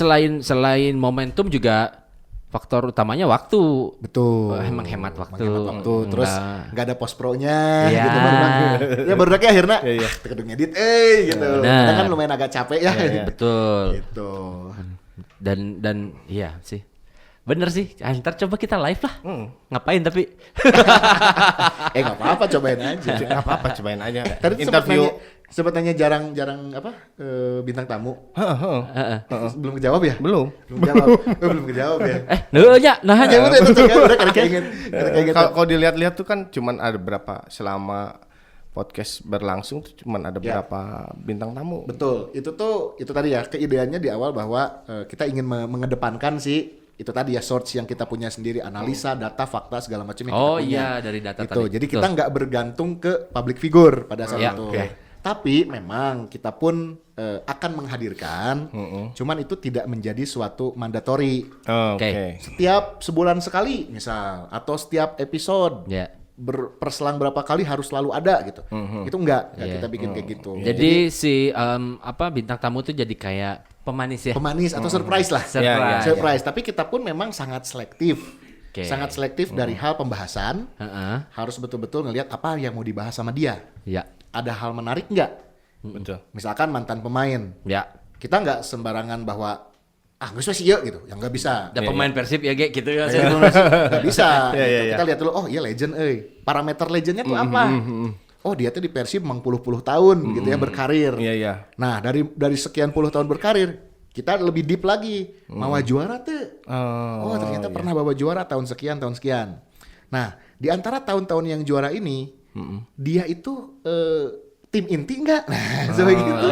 selain momentum juga faktor utamanya waktu. Betul. Emang hemat waktu. Terus nggak ada post pro-nya gitu baru lagi akhirnya kedung edit gitu. Kadang kan lumayan agak capek ya. Betul. Gitu. Dan iya sih. Bener sih. Ntar coba kita live lah. Ngapain tapi? Nggak apa-apa cobain aja. Nggak apa-apa cobain aja. Tadi sempat nanya jarang bintang tamu. Belum kejawab ya? Belum kejawab ya. Nah Ya udah itu kan udah kayak gitu. Kalau dilihat-lihat tuh kan cuman ada berapa selama podcast berlangsung tuh cuman ada berapa bintang tamu. Betul. Itu tadi ya keideannya di awal bahwa kita ingin mengedepankan itu tadi ya source yang kita punya sendiri, analisa, data, fakta segala macam yang kita punya. Dari data gitu. tadi. Jadi kita nggak bergantung ke public figure pada saat itu. Tapi memang kita pun akan menghadirkan, cuman itu tidak menjadi suatu mandatory. Setiap sebulan sekali misal, atau setiap episode. Perselang berapa kali harus selalu ada gitu. Itu enggak kita bikin kayak gitu. Jadi si bintang tamu tuh jadi kayak pemanis ya. Pemanis atau surprise lah. Surprise. Tapi kita pun memang sangat selektif. Sangat selektif dari hal pembahasan. Harus betul-betul ngelihat apa yang mau dibahas sama dia. Ada hal menarik enggak? Betul. Misalkan mantan pemain. Kita enggak sembarangan bahwa nggak usah sih ya gitu, yang nggak bisa. Ada pemain Persib ya kayak gitu ya. Nggak bisa. Gitu. Kita lihat dulu, legend, parameter legendnya tuh apa? Dia tuh di Persib emang puluh tahun gitu ya berkarir. Nah dari sekian puluh tahun berkarir, kita lebih deep lagi. Bawa juara tuh. Ternyata pernah bawa juara tahun sekian. Nah di antara tahun-tahun yang juara ini, dia itu tim inti enggak? Nah, gitu.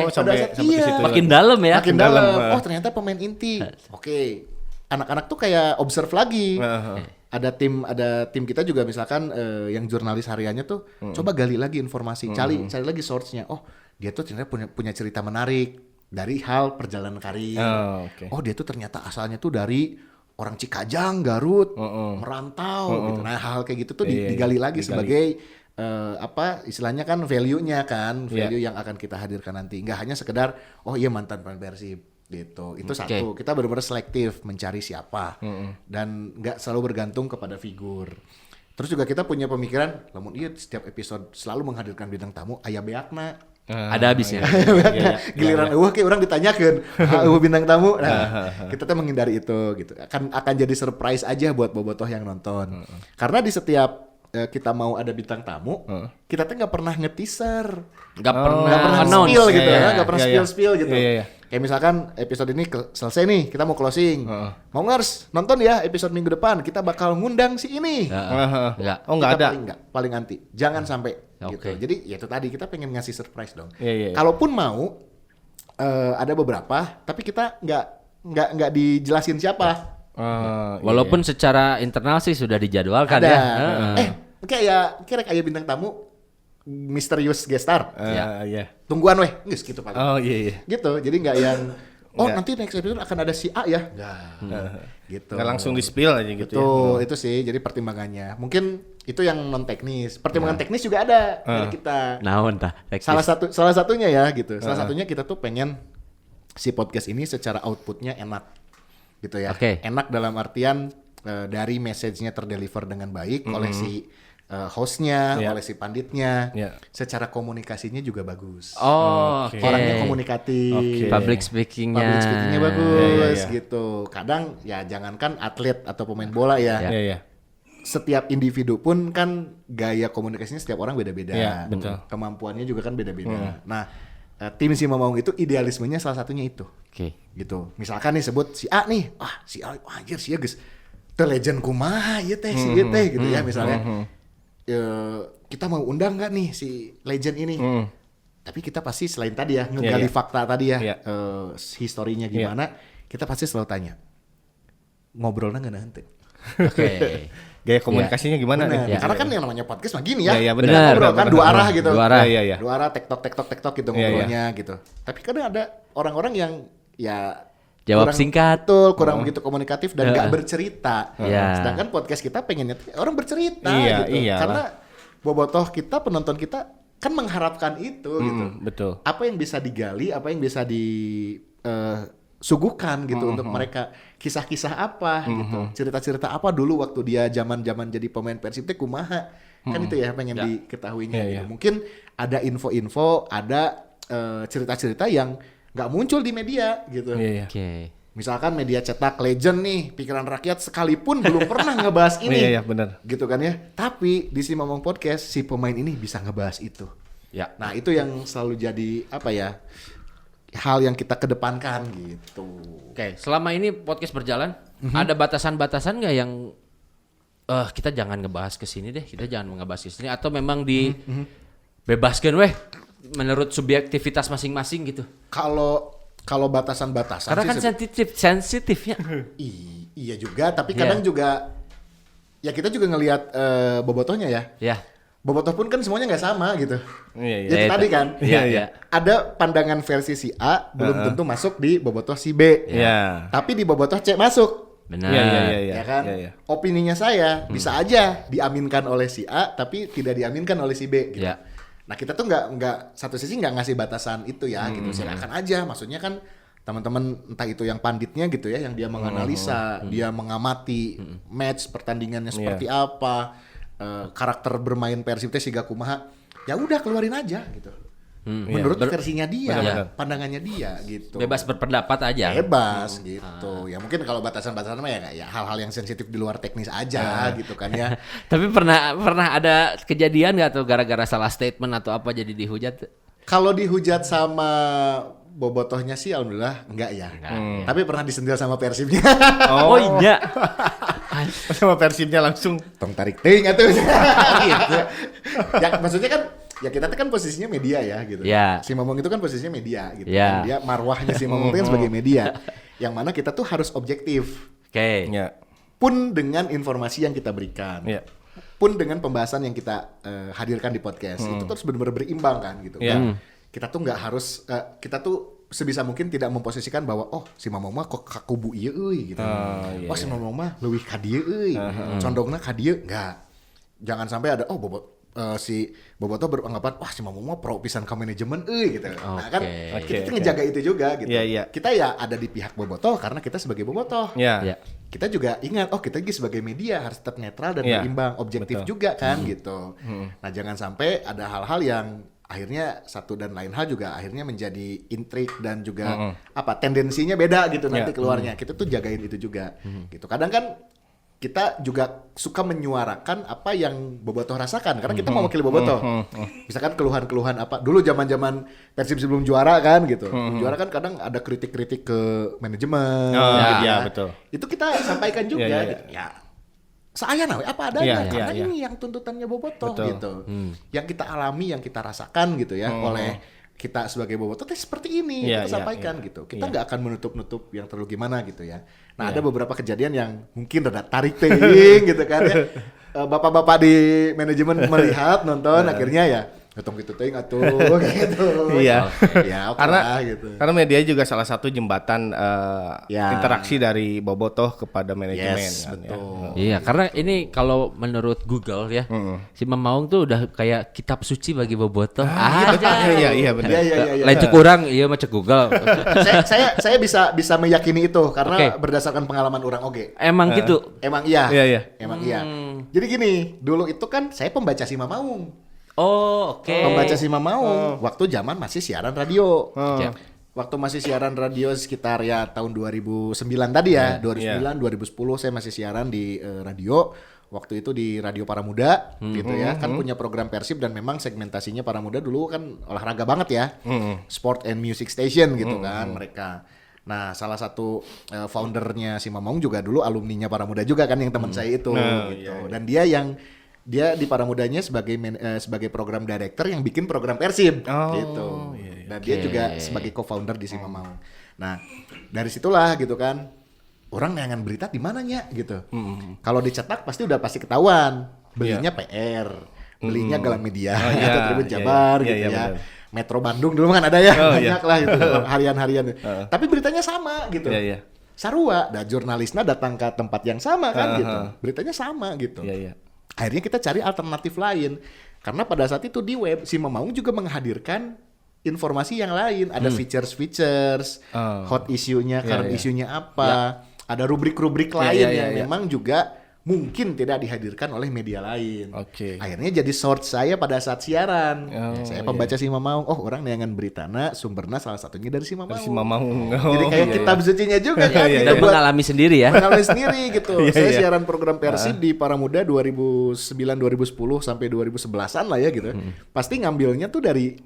Sampai ke situ. Makin dalam ya. Makin dalam. Ternyata pemain inti. Oke. Anak-anak tuh kayak observe lagi. Ada tim kita juga misalkan yang jurnalis hariannya tuh coba gali lagi informasi, cari lagi source-nya. Dia tuh ternyata punya cerita menarik dari hal perjalanan karir. Dia tuh ternyata asalnya tuh dari orang Cikajang, Garut, merantau gitu. Nah, hal kayak gitu tuh digali lagi sebagai istilahnya kan value-nya kan, value yang akan kita hadirkan nanti. Nggak hanya sekedar mantan pemain Persib gitu. Itu satu, kita benar-benar selektif mencari siapa dan nggak selalu bergantung kepada figur. Terus juga kita punya pemikiran, namun setiap episode selalu menghadirkan bintang tamu aya beakna. Ada habisnya. Giliran kayak orang ditanyakan bintang tamu. Nah, kita tuh menghindari itu gitu. Akan jadi surprise aja buat bobotoh yang nonton. Karena di setiap kita mau ada bintang tamu, kita tuh nggak pernah nge-teaser, nggak pernah spill gitu, nggak pernah spill gitu. Kayak misalkan episode ini selesai nih, kita mau closing, mau ngers nonton ya episode minggu depan, kita bakal ngundang si ini. Nggak ada. Paling anti, jangan sampai gitu. Jadi ya itu tadi kita pengen ngasih surprise dong. Kalaupun mau ada beberapa, tapi kita nggak dijelasin siapa. Walaupun secara internal sih sudah dijadwalkan ada. Ya. Kayak bintang tamu misterius guest star. Tungguan weh, geus gitu paling. Gitu. Jadi enggak yang nanti next episode akan ada si A ya. Gitu. Nggak langsung di-spill aja gitu. Itu sih jadi pertimbangannya. Mungkin itu yang non teknis. Pertimbangan teknis juga ada dari kita. Salah satunya ya gitu. Salah satunya kita tuh pengen si podcast ini secara outputnya enak. Gitu ya. Enak dalam artian dari message-nya terdeliver dengan baik oleh si hostnya, oleh si panditnya, secara komunikasinya juga bagus. Oh, oke. Orangnya komunikatif, Public speakingnya. public speakingnya bagus gitu. Kadang ya jangankan atlet atau pemain bola ya, setiap individu pun kan gaya komunikasinya setiap orang beda-beda, betul. kemampuannya juga kan beda-beda. Nah, tim Si Mamong itu idealismenya salah satunya itu. Oke. Gitu. Misalkan nih sebut si A nih, si A, anjir si A geus teu legend kumaha ieu teh si ieu teh gitu ya misalnya. Kita mau undang nggak nih si legend ini? Tapi kita pasti selain tadi ya ngegali fakta tadi ya, historinya gimana, kita pasti selalu tanya ngobrolnya nggak nanti. Oke. Gaya komunikasinya gimana nih? Karena kan yang namanya podcast mah gini ya, benar. kita ngobrol kan dua arah gitu, Dua arah. dua arah tektok gitu ngobrolnya gitu. Tapi kadang ada orang-orang yang ya Jawab singkat. betul, kurang begitu komunikatif dan nggak bercerita. Sedangkan podcast kita pengennya orang bercerita gitu. Iyalah. Karena bobotoh kita, penonton kita kan mengharapkan itu gitu. Betul. Apa yang bisa digali, apa yang bisa disuguhkan gitu untuk mereka, kisah-kisah apa gitu, cerita-cerita apa dulu waktu dia zaman-zaman jadi pemain Persib teh kumaha. Kan itu ya pengen diketahuinya gitu. Mungkin ada info-info, ada cerita-cerita yang nggak muncul di media gitu. Oke. Misalkan media cetak legend nih, pikiran rakyat sekalipun belum pernah ngebahas ini. Benar. Gitu kan ya. Tapi di Si Mamong Podcast si pemain ini bisa ngebahas itu. Ya. Nah, itu yang selalu jadi apa ya? Hal yang kita kedepankan gitu. Oke, selama ini podcast berjalan, ada batasan-batasan nggak yang kita jangan ngebahas ke sini deh, kita jangan ngebahas ke sini, atau memang dibebaskan weh menurut subjektivitas masing-masing gitu? Kalau batasan-batasan Karena kan sensitifnya. Iya juga, tapi kadang juga ya kita juga ngelihat bobotohnya ya. Ya. Bobotoh pun kan semuanya nggak sama gitu. Iya. Jadi tadi kan, Iya. ada pandangan versi si A belum tentu masuk di bobotoh si B. Iya. Tapi di bobotoh C masuk. Benar. Ya kan? Opininya saya bisa aja diaminkan oleh si A tapi tidak diaminkan oleh si B gitu. Ya. Nah, kita tuh nggak satu sisi nggak ngasih batasan itu ya gitu. Silakan aja. Maksudnya kan teman-teman entah itu yang panditnya gitu ya, yang dia menganalisa, dia mengamati match pertandingannya seperti apa, karakter bermain Persib teh siga kumaha. Ya udah keluarin aja gitu. Menurut versinya dia, pandangannya dia gitu. Bebas berpendapat aja. Bebas gitu. Ya mungkin kalau batasan-batasan mah ya hal-hal yang sensitif di luar teknis aja gitu kan ya. Tapi pernah ada kejadian nggak tuh gara-gara salah statement atau apa jadi dihujat? Kalau dihujat sama bobotohnya sih alhamdulillah enggak ya. Tapi pernah disentil sama Persibnya. Oh iya. Sama Persibnya langsung Tong tarik ting atuh. Gitu. Ya maksudnya kan ya kita tuh kan posisinya media ya gitu. Ya. Si Mamong itu kan posisinya media gitu. Ya. Dan dia marwahnya si Mamong itu kan sebagai media. Yang mana kita tuh harus objektif. Oke. ya. Pun dengan informasi yang kita berikan. Ya. Pun dengan pembahasan yang kita hadirkan di podcast. Itu terus benar-benar berimbang kan gitu. Dan kita tuh nggak harus kita tuh sebisa mungkin tidak memposisikan bahwa si Mamong mah kok kakubu ieu euy gitu. Si Mamong mah leuwih ka dieu euy. Condongna ka dieu enggak. Jangan sampai ada si bobotoh beranggapan si Mamong mah pro pisan ka manajemen euy gitu. Nah kan kita tuh ngejaga itu juga gitu. Kita ya ada di pihak bobotoh karena kita sebagai bobotoh. Kita juga ingat kita sebagai media harus tetap netral dan berimbang, objektif juga kan gitu. Nah, jangan sampai ada hal-hal yang akhirnya satu dan lain hal juga akhirnya menjadi intrik dan juga tendensinya beda gitu nanti keluarnya. Kita tuh jagain itu juga gitu. Kadang kan kita juga suka menyuarakan apa yang bobotoh rasakan karena kita mau mewakili bobotoh. Misalkan keluhan-keluhan apa dulu zaman-zaman Persib sebelum juara kan gitu. Juara kan kadang ada kritik-kritik ke manajemen. Betul. Itu kita sampaikan juga gitu. Ya. Saya apa adanya karena ini yang tuntutannya bobotoh gitu. Yang kita alami, yang kita rasakan gitu ya oleh kita sebagai bobotoh seperti ini kita sampaikan gitu. Kita nggak akan menutup-nutup yang terlalu gimana gitu ya. Nah, ada beberapa kejadian yang mungkin rada tarik ting gitu kan ya. Bapak-bapak di manajemen melihat nonton akhirnya ya Hitung gitu teuing atuh gitu. Iya. Ya, oke Karena lah gitu. karena media juga salah satu jembatan Ya. interaksi dari bobotoh kepada manajemen. Yes, kan, ya. betul. Iya, karena ini kalau menurut Google ya, si Mamaung tuh udah kayak kitab suci bagi bobotoh. Iya benar. Iya. Lain cek kurang, iya mah cek Google. saya bisa meyakini itu karena Oke. berdasarkan pengalaman orang oge. Emang gitu. Emang iya. Iya. Emang iya. Jadi gini, dulu itu kan saya pembaca si Mamaung. Oh, oke. Pembaca si Mamaung waktu zaman masih siaran radio. Oke. Waktu masih siaran radio sekitar ya tahun 2009 tadi ya, 2009 2010 saya masih siaran di radio. Waktu itu di Radio Para Muda gitu ya. Kan punya program Persib dan memang segmentasinya Para Muda dulu kan olahraga banget ya. Sport and Music Station gitu kan mereka. Nah, salah satu foundernya si Mamaung juga dulu alumninya Para Muda juga kan yang teman saya itu gitu. Dan dia di Para Mudanya sebagai program director yang bikin program Persib gitu. Dan dia juga sebagai co-founder di si Mamaung. Nah, dari situlah gitu kan. Orang neangan berita di mananya gitu. Kalau dicetak pasti ketahuan. Belinya PR, belinya Galamedia atau Tribun Jabar gitu ya. Benar. Metro Bandung dulu kan ada ya, banyak lah itu harian-harian. Tapi beritanya sama gitu. Iya. Sarua, dan jurnalisnya datang ke tempat yang sama kan gitu. Beritanya sama gitu. Iya. Akhirnya kita cari alternatif lain. Karena pada saat itu di web, si Mamaung juga menghadirkan informasi yang lain. Ada features, hot issue-nya, current issue-nya apa. Ada rubrik-rubrik lain yang memang juga mungkin tidak dihadirkan oleh media lain. Oke. Akhirnya jadi source saya pada saat siaran. Saya pembaca si Mamaung. Oh, orang neangan beritana, sumbernya salah satunya dari si Mamaung. Si Mamaung. Jadi kayak kitab sucinya juga kan. Dan gitu, buat mengalami sendiri ya. mengalami sendiri gitu. Saya Iya. siaran program Persib di Para Muda 2009 2010 sampai 2011-an lah ya gitu. Pasti ngambilnya tuh dari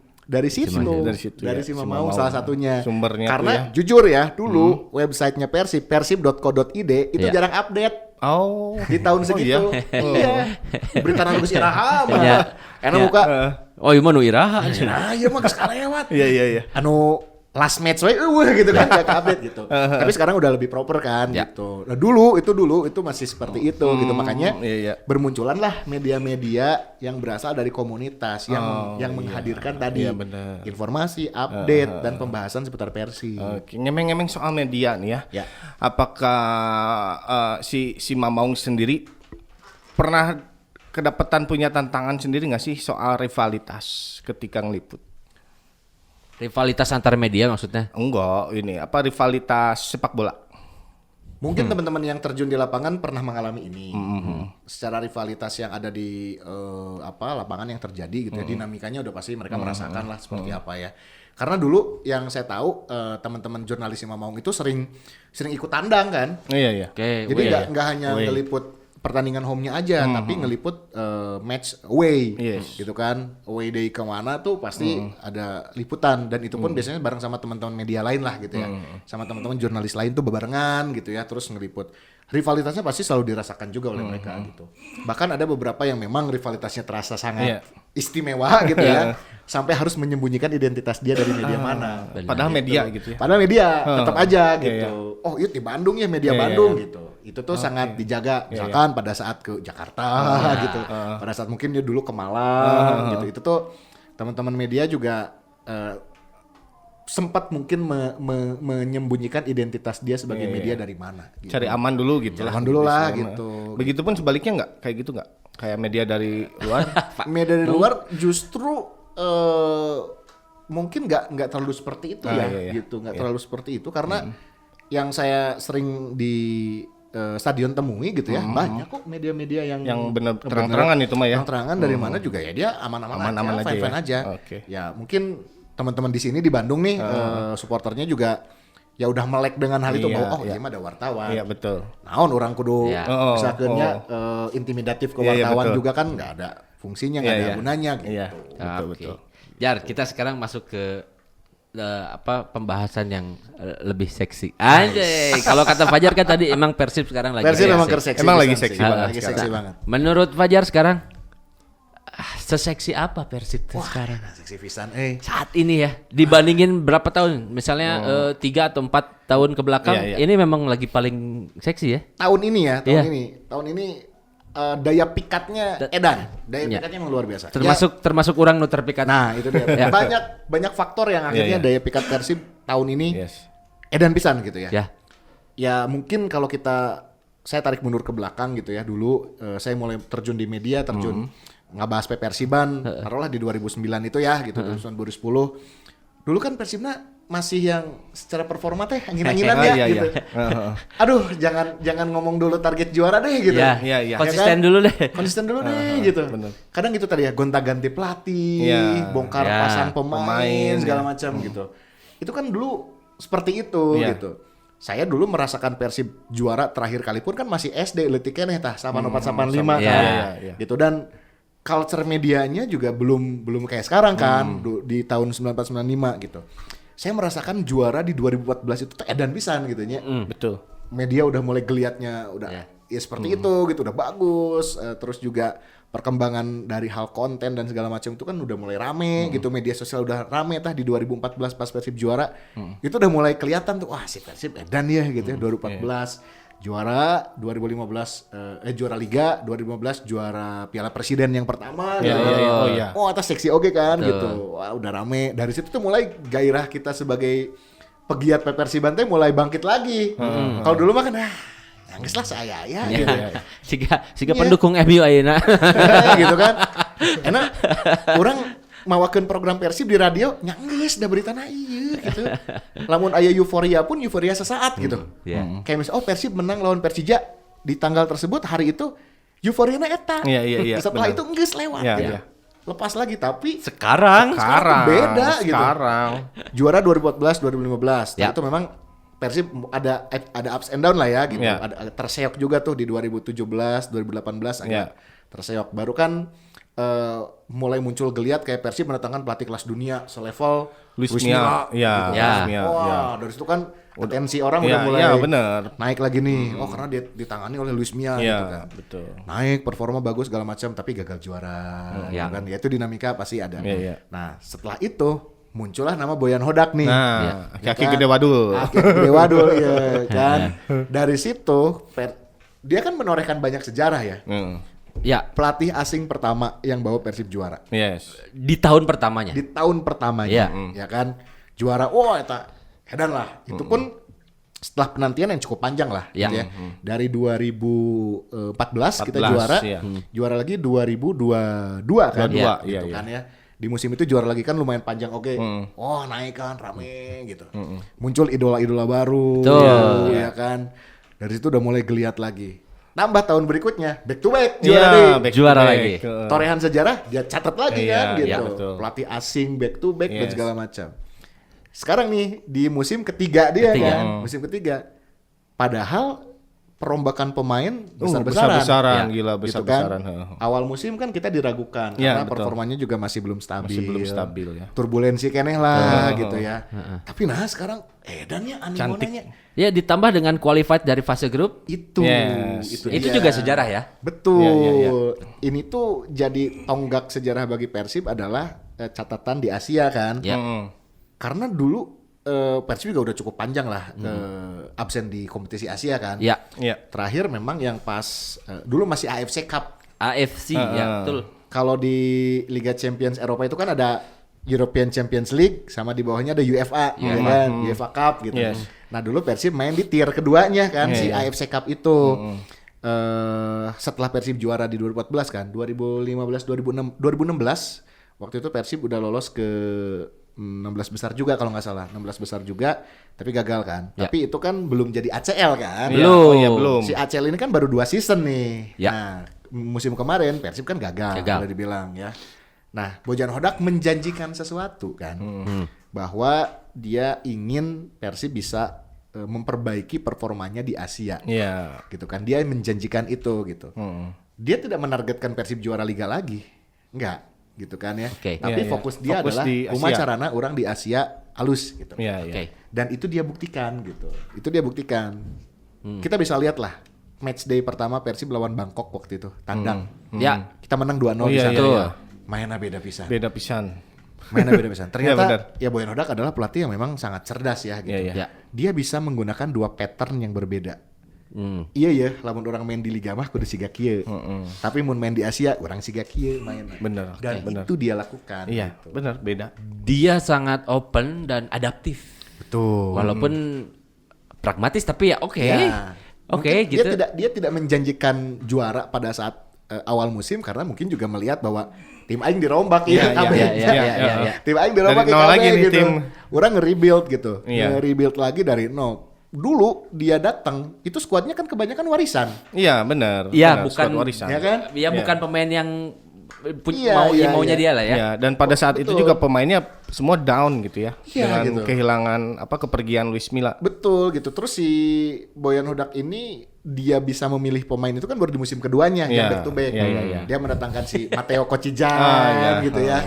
situ, Dari situ dari ya, si si Mamaung Mamaung. salah satunya. Sumbernya Karena tuh ya. jujur ya, dulu websitenya Persib, persib.co.id itu Iya. jarang update. Oh. Di tahun segitu. Iya. Berita nang geus iraha mah. Iya. Enak buka. Oh, iya mah nu iraha. Nah, iya mah geus kalewat. Iya. Anu last match we gitu kan gak update gitu. Tapi sekarang udah lebih proper kan Ya. gitu. Nah, dulu itu masih seperti itu gitu. Makanya iya. bermunculan lah media-media yang berasal dari komunitas yang menghadirkan tadi Iya, benar. informasi, update dan pembahasan seputar Persib. Oke, ngemeng-ngemeng soal media nih ya. Ya. Apakah si Mamaung sendiri pernah kedapatan punya tantangan sendiri nggak sih soal rivalitas ketika ngeliput? Rivalitas antar media maksudnya. Enggak, ini apa rivalitas sepak bola? Mungkin teman-teman yang terjun di lapangan pernah mengalami ini. Secara rivalitas yang ada di lapangan yang terjadi gitu ya, dinamikanya udah pasti mereka merasakan lah seperti apa ya. Karena dulu yang saya tahu teman-teman jurnalis yang Mamaung itu sering ikut tandang kan. Iya. Oke. Jadi weh. nggak hanya ngeliput pertandingan home-nya aja, tapi ngeliput match away, Yes. gitu kan. Away day kemana tuh pasti ada liputan dan itu pun biasanya bareng sama teman-teman media lain lah gitu ya, sama teman-teman jurnalis lain tuh bebarengan gitu ya, terus ngeliput. Rivalitasnya pasti selalu dirasakan juga oleh mereka gitu. Bahkan ada beberapa yang memang rivalitasnya terasa sangat istimewa gitu ya, sampai harus menyembunyikan identitas dia dari media mana. Padahal media gitu ya. Padahal media tetap aja gitu. Iya. Oh, itu di Bandung ya media Bandung gitu. Itu tuh sangat dijaga. Misalkan pada saat ke Jakarta gitu. Pada saat mungkin dia dulu ke Malang gitu. Itu tuh teman-teman media juga sempat mungkin menyembunyikan identitas dia sebagai media dari mana. Gitu. Cari aman dulu gitu lah. Aman dulu lah Bisa gitu. Begitupun sebaliknya nggak? Kayak gitu nggak? Kayak media dari luar? Media dari luar justru mungkin nggak terlalu seperti itu gitu, nggak terlalu seperti itu karena yang saya sering di stadion temui gitu ya, banyak kok media-media yang benar terang-terangan itu mah ya. terang-terangan dari mana juga ya dia aman-aman aja, fine-fine aja. Oke. Ya mungkin teman-teman di sini di Bandung nih supporternya juga ya udah melek dengan hal itu bahwa dia mah ada wartawan. Iya betul. Naon orang kudu Iya. misalkannya intimidatif ke Iya, wartawan betul. juga kan nggak ada fungsinya, nggak ada gunanya gitu. Iya. Oke. Jar, kita sekarang masuk ke pembahasan yang lebih seksi. Anjay, kalau kata Fajar kan tadi emang Persib sekarang lagi Persib memang seksi. seksi. Emang lagi pisan seksi sih. banget Lagi sekarang. seksi banget. Menurut Fajar sekarang seseksi apa Persib tuh sekarang? Seksi pisan. Saat ini ya, dibandingin berapa tahun? Misalnya 3 atau 4 tahun ke belakang, Iya. ini memang lagi paling seksi ya? Tahun ini ya, Iya. tahun ini daya pikatnya Edan. Daya Ya. pikatnya emang luar biasa. Termasuk orang nu terpikat. Nah, itu dia. Ya. Banyak faktor yang akhirnya Iya. daya pikat Persib tahun ini Yes. Edan pisan gitu ya. Ya. Ya mungkin kalau saya tarik mundur ke belakang gitu ya. Dulu saya mulai terjun di media, ngabahas Persiban, taruhlah di 2009 itu ya gitu, 2010. Dulu kan Persibna masih yang secara performa teh angin-anginan Oh, ya iya, gitu. iya. Aduh, jangan ngomong dulu target juara deh gitu. Ya, Iya, iya. konsisten Ya kan? dulu deh. Konsisten dulu deh gitu. bener. Kadang gitu tadi ya, gonta-ganti pelatih, Iya. bongkar Ya, pasang pemain, pemain, segala macam gitu. Itu kan dulu seperti itu Iya. gitu. Saya dulu merasakan Persib juara terakhir kali pun kan masih SD leutik keneh tah 8485 Iya, kan. iya. Gitu dan culture medianya juga belum kayak sekarang kan di tahun 9495 gitu. Saya merasakan juara di 2014 itu tuh edan pisan gitu nya. Betul. Media udah mulai geliatnya udah ya seperti itu gitu, udah bagus. Terus juga perkembangan dari hal konten dan segala macam itu kan udah mulai rame gitu, media sosial udah rame tah di 2014 pas Persib juara. Itu udah mulai kelihatan tuh, wah si Persib edan ya gitu ya. 2014 juara, 2015 juara Liga, 2015 juara Piala Presiden yang pertama Iya, gitu. iya, iya. Oh, iya. Oh, atas seksi oke kan gitu. Wah, udah rame. Dari situ tuh mulai gairah kita sebagai pegiat Persiban teh mulai bangkit lagi. Kalau dulu mah kan nangis lah saya ya gitu. Siga Iya. pendukung MU ayeuna. Gitu kan. Enak orang mawakeun program Persib di radio nyanggeus da beritana ieu gitu. Lamun aya euforia pun euforia sesaat gitu. Iya. Kayak misalnya Persib menang lawan Persija di tanggal tersebut hari itu euforiana eta. Iya, iya, iya, Setelah benar. itu geus lewat Iya, gitu. iya. Lepas lagi tapi Sekarang Sekarang beda gitu. Sekarang. Juara 2014 2015. Ya. Itu memang Persib ada ups and down lah ya gitu. Ya. Ada terseok juga tuh di 2017, 2018 agak Ya. terseok. Baru kan mulai muncul geliat kayak Persib mendatangkan pelatih kelas dunia selevel Luis Luis Milla. Ya, gitu. Ya. Luis Milla, Wah, ya. dari situ kan atensi orang Ya, udah mulai ya, bener. naik lagi nih. Oh, karena dia ditangani oleh Luis Milla gitu Iya, kan. betul. Naik performa bagus segala macam tapi gagal juara Ya. kan. Ya itu dinamika pasti ada. Iya, iya. Nah, setelah itu muncullah nama Boyan Hodak nih. Nah, Ya kaki kan? gede wadul. Kaki gede wadul ya kan. Dari situ dia kan menorehkan banyak sejarah ya. ya Pelatih asing pertama yang bawa Persib juara Yes. di tahun pertamanya. di tahun pertamanya, Iya. ya kan. Juara, wah eta edan lah. Itu pun setelah penantian yang cukup panjang lah, Ya. gitu ya. Dari 2014 kita 14, juara, iya. juara lagi 2022 kan, 22, gitu iya, iya. kan ya. Di musim itu juara lagi kan lumayan panjang, oke. Oh naik kan, rame gitu. Muncul idola-idola baru, Betul. ya kan. Dari situ udah mulai geliat lagi. Nambah tahun berikutnya, back to back Iya, juara deh. back to Juara back. lagi. Torehan sejarah dia catat lagi Iya, kan gitu. iya, betul. Pelatih asing back to back dan Yes. segala macam. Sekarang nih di musim ketiga dia Ketiga. kan, musim ketiga. Padahal perombakan pemain besar-besaran, gitu gila, besar-besaran. kan. Awal musim kan kita diragukan Iya, karena betul. performanya juga masih belum stabil. Masih belum stabil ya. Turbulensi keneh lah gitu ya. Tapi nah sekarang edannya animonanya Ya ditambah dengan qualified dari fase grup. itu Yes. Itu dia. juga sejarah ya. Betul. Iya, iya, iya. Ini tuh jadi tonggak sejarah bagi Persib adalah catatan di Asia kan. Ya. Karena dulu Persib juga udah cukup panjang lah absen di kompetisi Asia kan. Ya. Iya. Terakhir memang yang pas dulu masih AFC Cup. AFC ya betul. Kalau di Liga Champions Eropa itu kan ada European Champions League sama di bawahnya ada UEFA, ya kan? UEFA Cup gitu. Yes. Nah dulu Persib main di tier keduanya kan, Iya, si iya. AFC Cup itu. Setelah Persib juara di 2014 kan, 2015, 2016 waktu itu Persib udah lolos ke 16 besar juga kalau nggak salah, 16 besar juga, tapi gagal kan. Ya. Tapi itu kan belum jadi ACL kan. Iya, Belum. oh iya, belum. Si ACL ini kan baru 2 season nih. Ya. Nah, musim kemarin Persib kan gagal. Gagal. Boleh dibilang ya. Nah, Bojan Hodak menjanjikan sesuatu kan. Bahwa dia ingin Persib bisa memperbaiki performanya di Asia. Iya. Gitu kan. Dia menjanjikan itu gitu. Dia tidak menargetkan Persib juara liga lagi. Enggak, gitu kan ya. Oke. Tapi Iya, iya. fokus dia Fokus adalah di Asia. kumacarana orang di Asia halus gitu. Iya, iya. Oke. Dan itu dia buktikan gitu. Itu dia buktikan. Kita bisa lihat lah match day pertama Persib lawan Bangkok waktu itu, tandang. Ya. Kita menang 2-0 Oh, di iya, sana. iya, iya. Mainnya beda pisan. Beda pisan. Mainnya beda pisan. Iya, Ternyata benar. ya Boyan Hodak adalah pelatih yang memang sangat cerdas ya gitu. Iya, iya. Ya. Dia bisa menggunakan 2 pattern yang berbeda. Iya ya, lamun orang main di liga mah kudu siga kieu. Tapi mun main di Asia orang siga kieu main. Bener. Dan Bener. itu dia lakukan. Iya, gitu. benar beda. Dia sangat open dan adaptif. Betul. Walaupun pragmatis tapi ya oke. Ya. Oke Mungkin gitu. Dia tidak menjanjikan juara pada saat awal musim karena mungkin juga melihat bahwa tim aing dirombak Iya, ya, iya. Tim aing dirombak Dari nol lagi nih gitu. tim. Orang nge-rebuild gitu. Iya. Nge-rebuild lagi dari nol. Dulu dia datang, itu skuadnya kan kebanyakan warisan. Iya, benar. Iya, Benar, bukan squad warisan. Ya kan? Iya, bukan pemain yang Iya, maunya iya. dia lah ya. Ya, dan pada saat itu Betul. juga pemainnya semua down gitu ya. Iya, dengan gitu. kehilangan kepergian Luis Milla. Betul gitu. Terus si Boyan Hudak ini dia bisa memilih pemain itu kan baru di musim keduanya Iya, yang back to back. iya, iya, iya. Dia mendatangkan si Matteo Kochijan iya. gitu ya.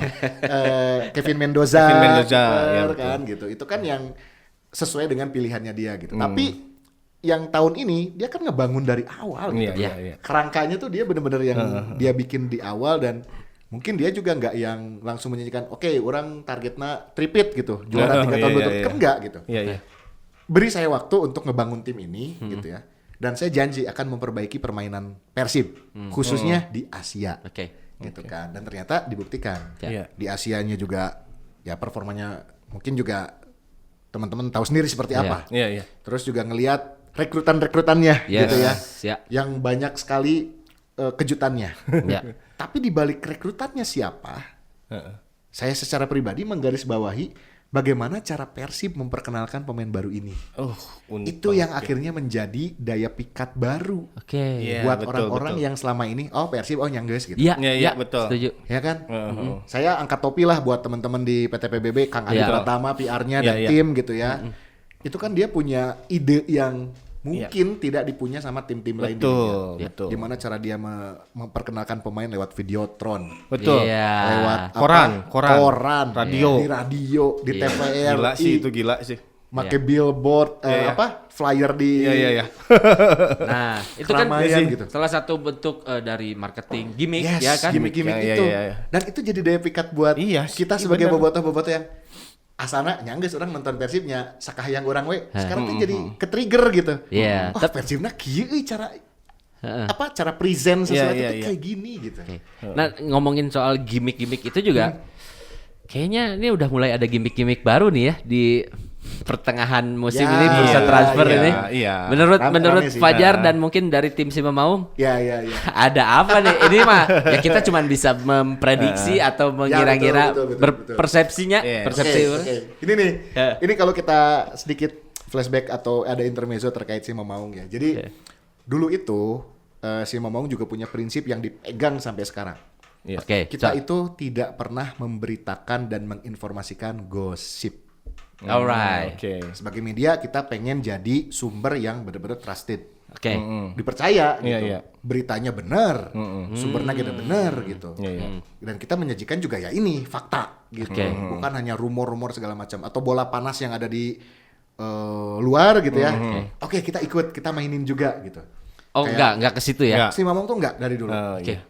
Kevin Mendoza, Kevin Mendoza, kiper, ya, betul. kan gitu. Itu kan yang sesuai dengan pilihannya dia gitu. Tapi yang tahun ini dia kan ngebangun dari awal gitu. Iya, iya. Kerangkanya tuh dia bener-bener yang dia bikin di awal dan mungkin dia juga nggak yang langsung menyanyikan oke, orang targetnya tripit gitu. Juara 3 tahun berturut kan enggak gitu. Iya, iya. Beri saya waktu untuk ngebangun tim ini gitu ya. Dan saya janji akan memperbaiki permainan Persib khususnya di Asia. Oke. Gitu kan. Dan ternyata dibuktikan. Iya. Di Asianya juga ya performanya mungkin juga teman-teman tahu sendiri seperti Iya. apa. Iya, iya. Terus juga ngelihat rekrutan-rekrutannya Yes. gitu ya. Ya. Yang banyak sekali kejutannya. Ya. Tapi di balik rekrutannya siapa? Heeh. Saya secara pribadi menggarisbawahi bagaimana cara Persib memperkenalkan pemain baru ini. Unik Itu banget yang ya. akhirnya menjadi daya pikat baru Oke. Iya, buat betul, orang-orang betul. yang selama ini Persib nyanggeus gitu. Iya, Iya, iya, betul. Setuju. Ya kan? Heeh. Saya angkat topi lah buat teman-teman di PT PBB, Kang Adi Iya. Pratama, PR-nya Iya, dan iya. tim gitu ya. Itu kan dia punya ide yang mungkin tidak dipunya sama tim-tim lain di Betul, dunia. betul. Gimana cara dia memperkenalkan pemain lewat Videotron, Betul. Iya. lewat Koran, radio. di radio, di Iya. TVRI, Gila sih itu gila sih. make billboard, Iya, iya. flyer di Iya, iya, iya. Nah, itu kan keramaian gitu. salah satu bentuk dari marketing gimmick Yes, ya kan. gimmick-gimmick Iya, itu. iya, iya. Dan itu jadi daya pikat buat Iya, kita iya sebagai benar. bobotoh-bobotoh yang asana nyanggeus orang nonton Persibnya sakahayang orang we. Sekarang tuh jadi ke-trigger gitu. Iya, Oh, Persibna kieu euy cara Heeh. cara present sesuatu Iya, tuh iya, kayak gini gitu. Oke. Nah, ngomongin soal gimmick-gimmick itu juga kayaknya ini udah mulai ada gimmick-gimmick baru nih ya di pertengahan musim Ya, ini bursa iya, transfer iya, ini. iya. Menurut Rame sih. Fajar Nah. dan mungkin dari tim Sima Maung Ya, ya, ya. ada apa nih? Ini mah ya kita cuma bisa memprediksi atau mengira-ngira betul, betul, berpersepsinya, Yes. persepsi. Oke. Ini nih. Ya. Ini kalau kita sedikit flashback atau ada intermezzo terkait si Mamaung ya. Jadi Ya. dulu itu si Mamaung juga punya prinsip yang dipegang sampai sekarang. Iya. Oke, Kita itu tidak pernah memberitakan dan menginformasikan gosip. alright. Oke. Sebagai media kita pengen jadi sumber yang benar-benar trusted. Oke. Dipercaya Iya, gitu. iya. Beritanya benar, sumbernya kita benar gitu. Iya, iya. Dan kita menyajikan juga ya ini fakta gitu. Oke. Bukan hanya rumor-rumor segala macam atau bola panas yang ada di luar gitu ya. Oke, kita ikut, kita mainin juga gitu. Oh, Kayak- enggak ke situ ya. Enggak. Si Mamong tuh enggak dari dulu. Oh, Oke. iya.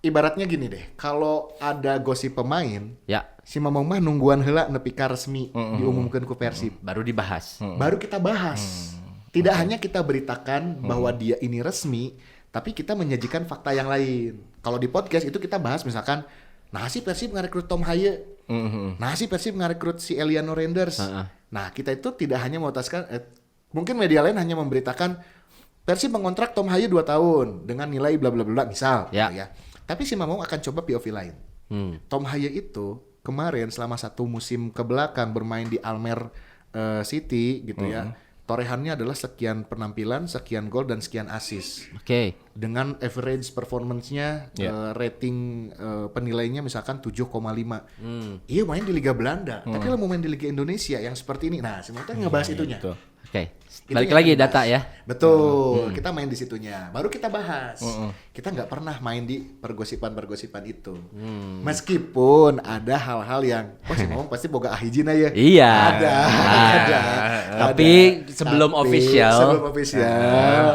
Ibaratnya gini deh, kalau ada gosip pemain, Ya, si Mamong mah nungguan heula nepi ka resmi diumumkan ku Persib. baru dibahas. Baru kita bahas. Tidak hanya kita beritakan bahwa dia ini resmi, tapi kita menyajikan fakta yang lain. Kalau di podcast itu kita bahas misalkan, nah si Persib ngarekrut Tom Haye, nah si Persib ngarekrut si Eliano Renders. Nah kita itu tidak hanya memutuskan, mungkin media lain hanya memberitakan Persib mengontrak Tom Haye 2 tahun dengan nilai bla bla bla misal, Ya. gitu ya. Tapi si Mamong akan coba POV lain. Tom Haye itu kemarin selama 1 musim ke belakang bermain di Almer City gitu ya. Torehannya adalah sekian penampilan, sekian gol dan sekian assist. Oke. Dengan average performance-nya rating penilainya misalkan 7,5. Iya main di Liga Belanda, tapi lo mau main di Liga Indonesia yang seperti ini. Nah, semua kita ngebahas itunya. Betul. Oke. Itu Balik yang lagi kita data bahas. ya. Betul, kita main di situnya. Baru kita bahas. kita nggak pernah main di pergosipan itu. Meskipun ada hal-hal yang, si Mamang pasti boga ahijina ya. Iya. Ada. Tapi sebelum official.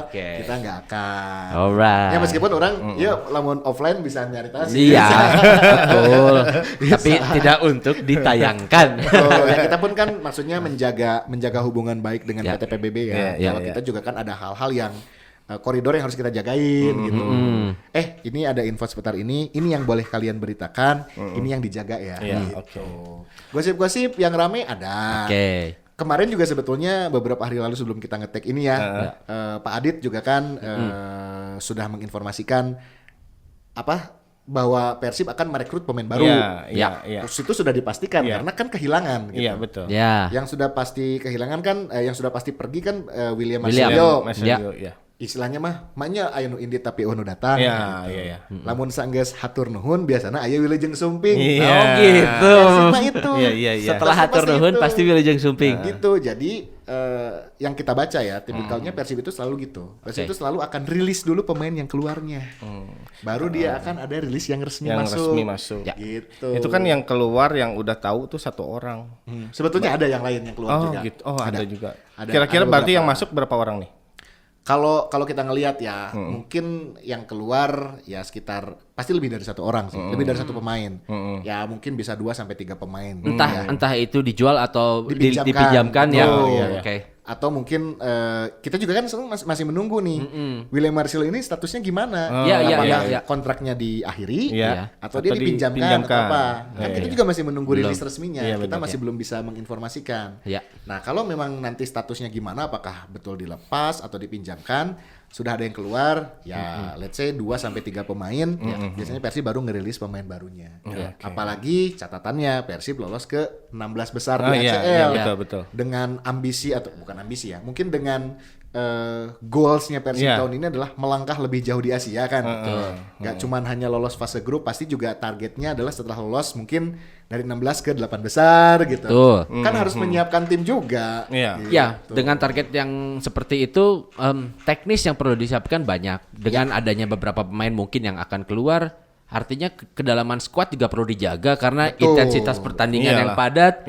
Kita nggak akan. Alright. Ya meskipun orang, ya lamun offline bisa nyari tas. Iya, betul. Tapi tidak untuk ditayangkan. Ya kita pun kan maksudnya menjaga hubungan baik dengan PT PBB ya. Kalau kita juga kan ada hal-hal yang koridor yang harus kita jagain gitu. Ini ada info seputar ini yang boleh kalian beritakan, ini yang dijaga ya. Gitu. Gosip-gosip yang rame ada. Kemarin juga sebetulnya beberapa hari lalu sebelum kita nge-tag ini ya, Pak Adit juga kan sudah menginformasikan bahwa Persib akan merekrut pemain baru. Terus itu sudah dipastikan karena kan kehilangan gitu. Iya, betul. Yang sudah pasti kehilangan kan yang sudah pasti pergi kan William Marcelo. Istilahnya maknya aya nu indit tapi nu datang. Iya. Lamun sanggeus hatur nuhun biasana aya wilujeng sumping. Oh gitu. Itu. Iya. Setelah hatur nuhun pasti wilujeng sumping. Gitu. Jadi yang kita baca ya, tipikalnya Persib itu selalu gitu. Persib itu selalu akan rilis dulu pemain yang keluarnya. Baru dia akan ada rilis yang resmi masuk. Gitu. Itu kan yang keluar yang udah tahu tuh 1 orang. Sebetulnya ada yang lain yang keluar juga. Gitu. Ada juga. Kira-kira berarti yang masuk berapa orang nih? Kalau kita ngelihat ya, mungkin yang keluar ya sekitar pasti lebih dari 1 orang sih, lebih dari 1 pemain. Ya mungkin bisa 2 sampai 3 pemain. Entah itu dijual atau dipinjamkan ya. Oke. Atau mungkin kita juga kan masih menunggu nih William Marcelo ini statusnya gimana? Apakah kontraknya diakhiri atau dia dipinjamkan atau apa? Kan kita juga masih menunggu rilis resminya. Kita masih belum bisa menginformasikan. Nah kalau memang nanti statusnya gimana, apakah betul dilepas atau dipinjamkan? Sudah ada yang keluar ya, let's say 2 sampai 3 pemain. Biasanya Persib baru ngerilis pemain barunya. Apalagi catatannya Persib lolos ke 16 besar di ACL. Betul. Dengan ambisi atau bukan ambisi ya, mungkin dengan goalsnya Persib tahun ini adalah melangkah lebih jauh di Asia kan. Gak cuman hanya lolos fase grup, pasti juga targetnya adalah setelah lolos mungkin dari 16 ke 8 besar gitu. Kan harus menyiapkan tim juga. Gitu. Ya, dengan target yang seperti itu, teknis yang perlu disiapkan banyak. Dengan adanya beberapa pemain mungkin yang akan keluar, artinya kedalaman skuad juga perlu dijaga karena intensitas pertandingan yang padat,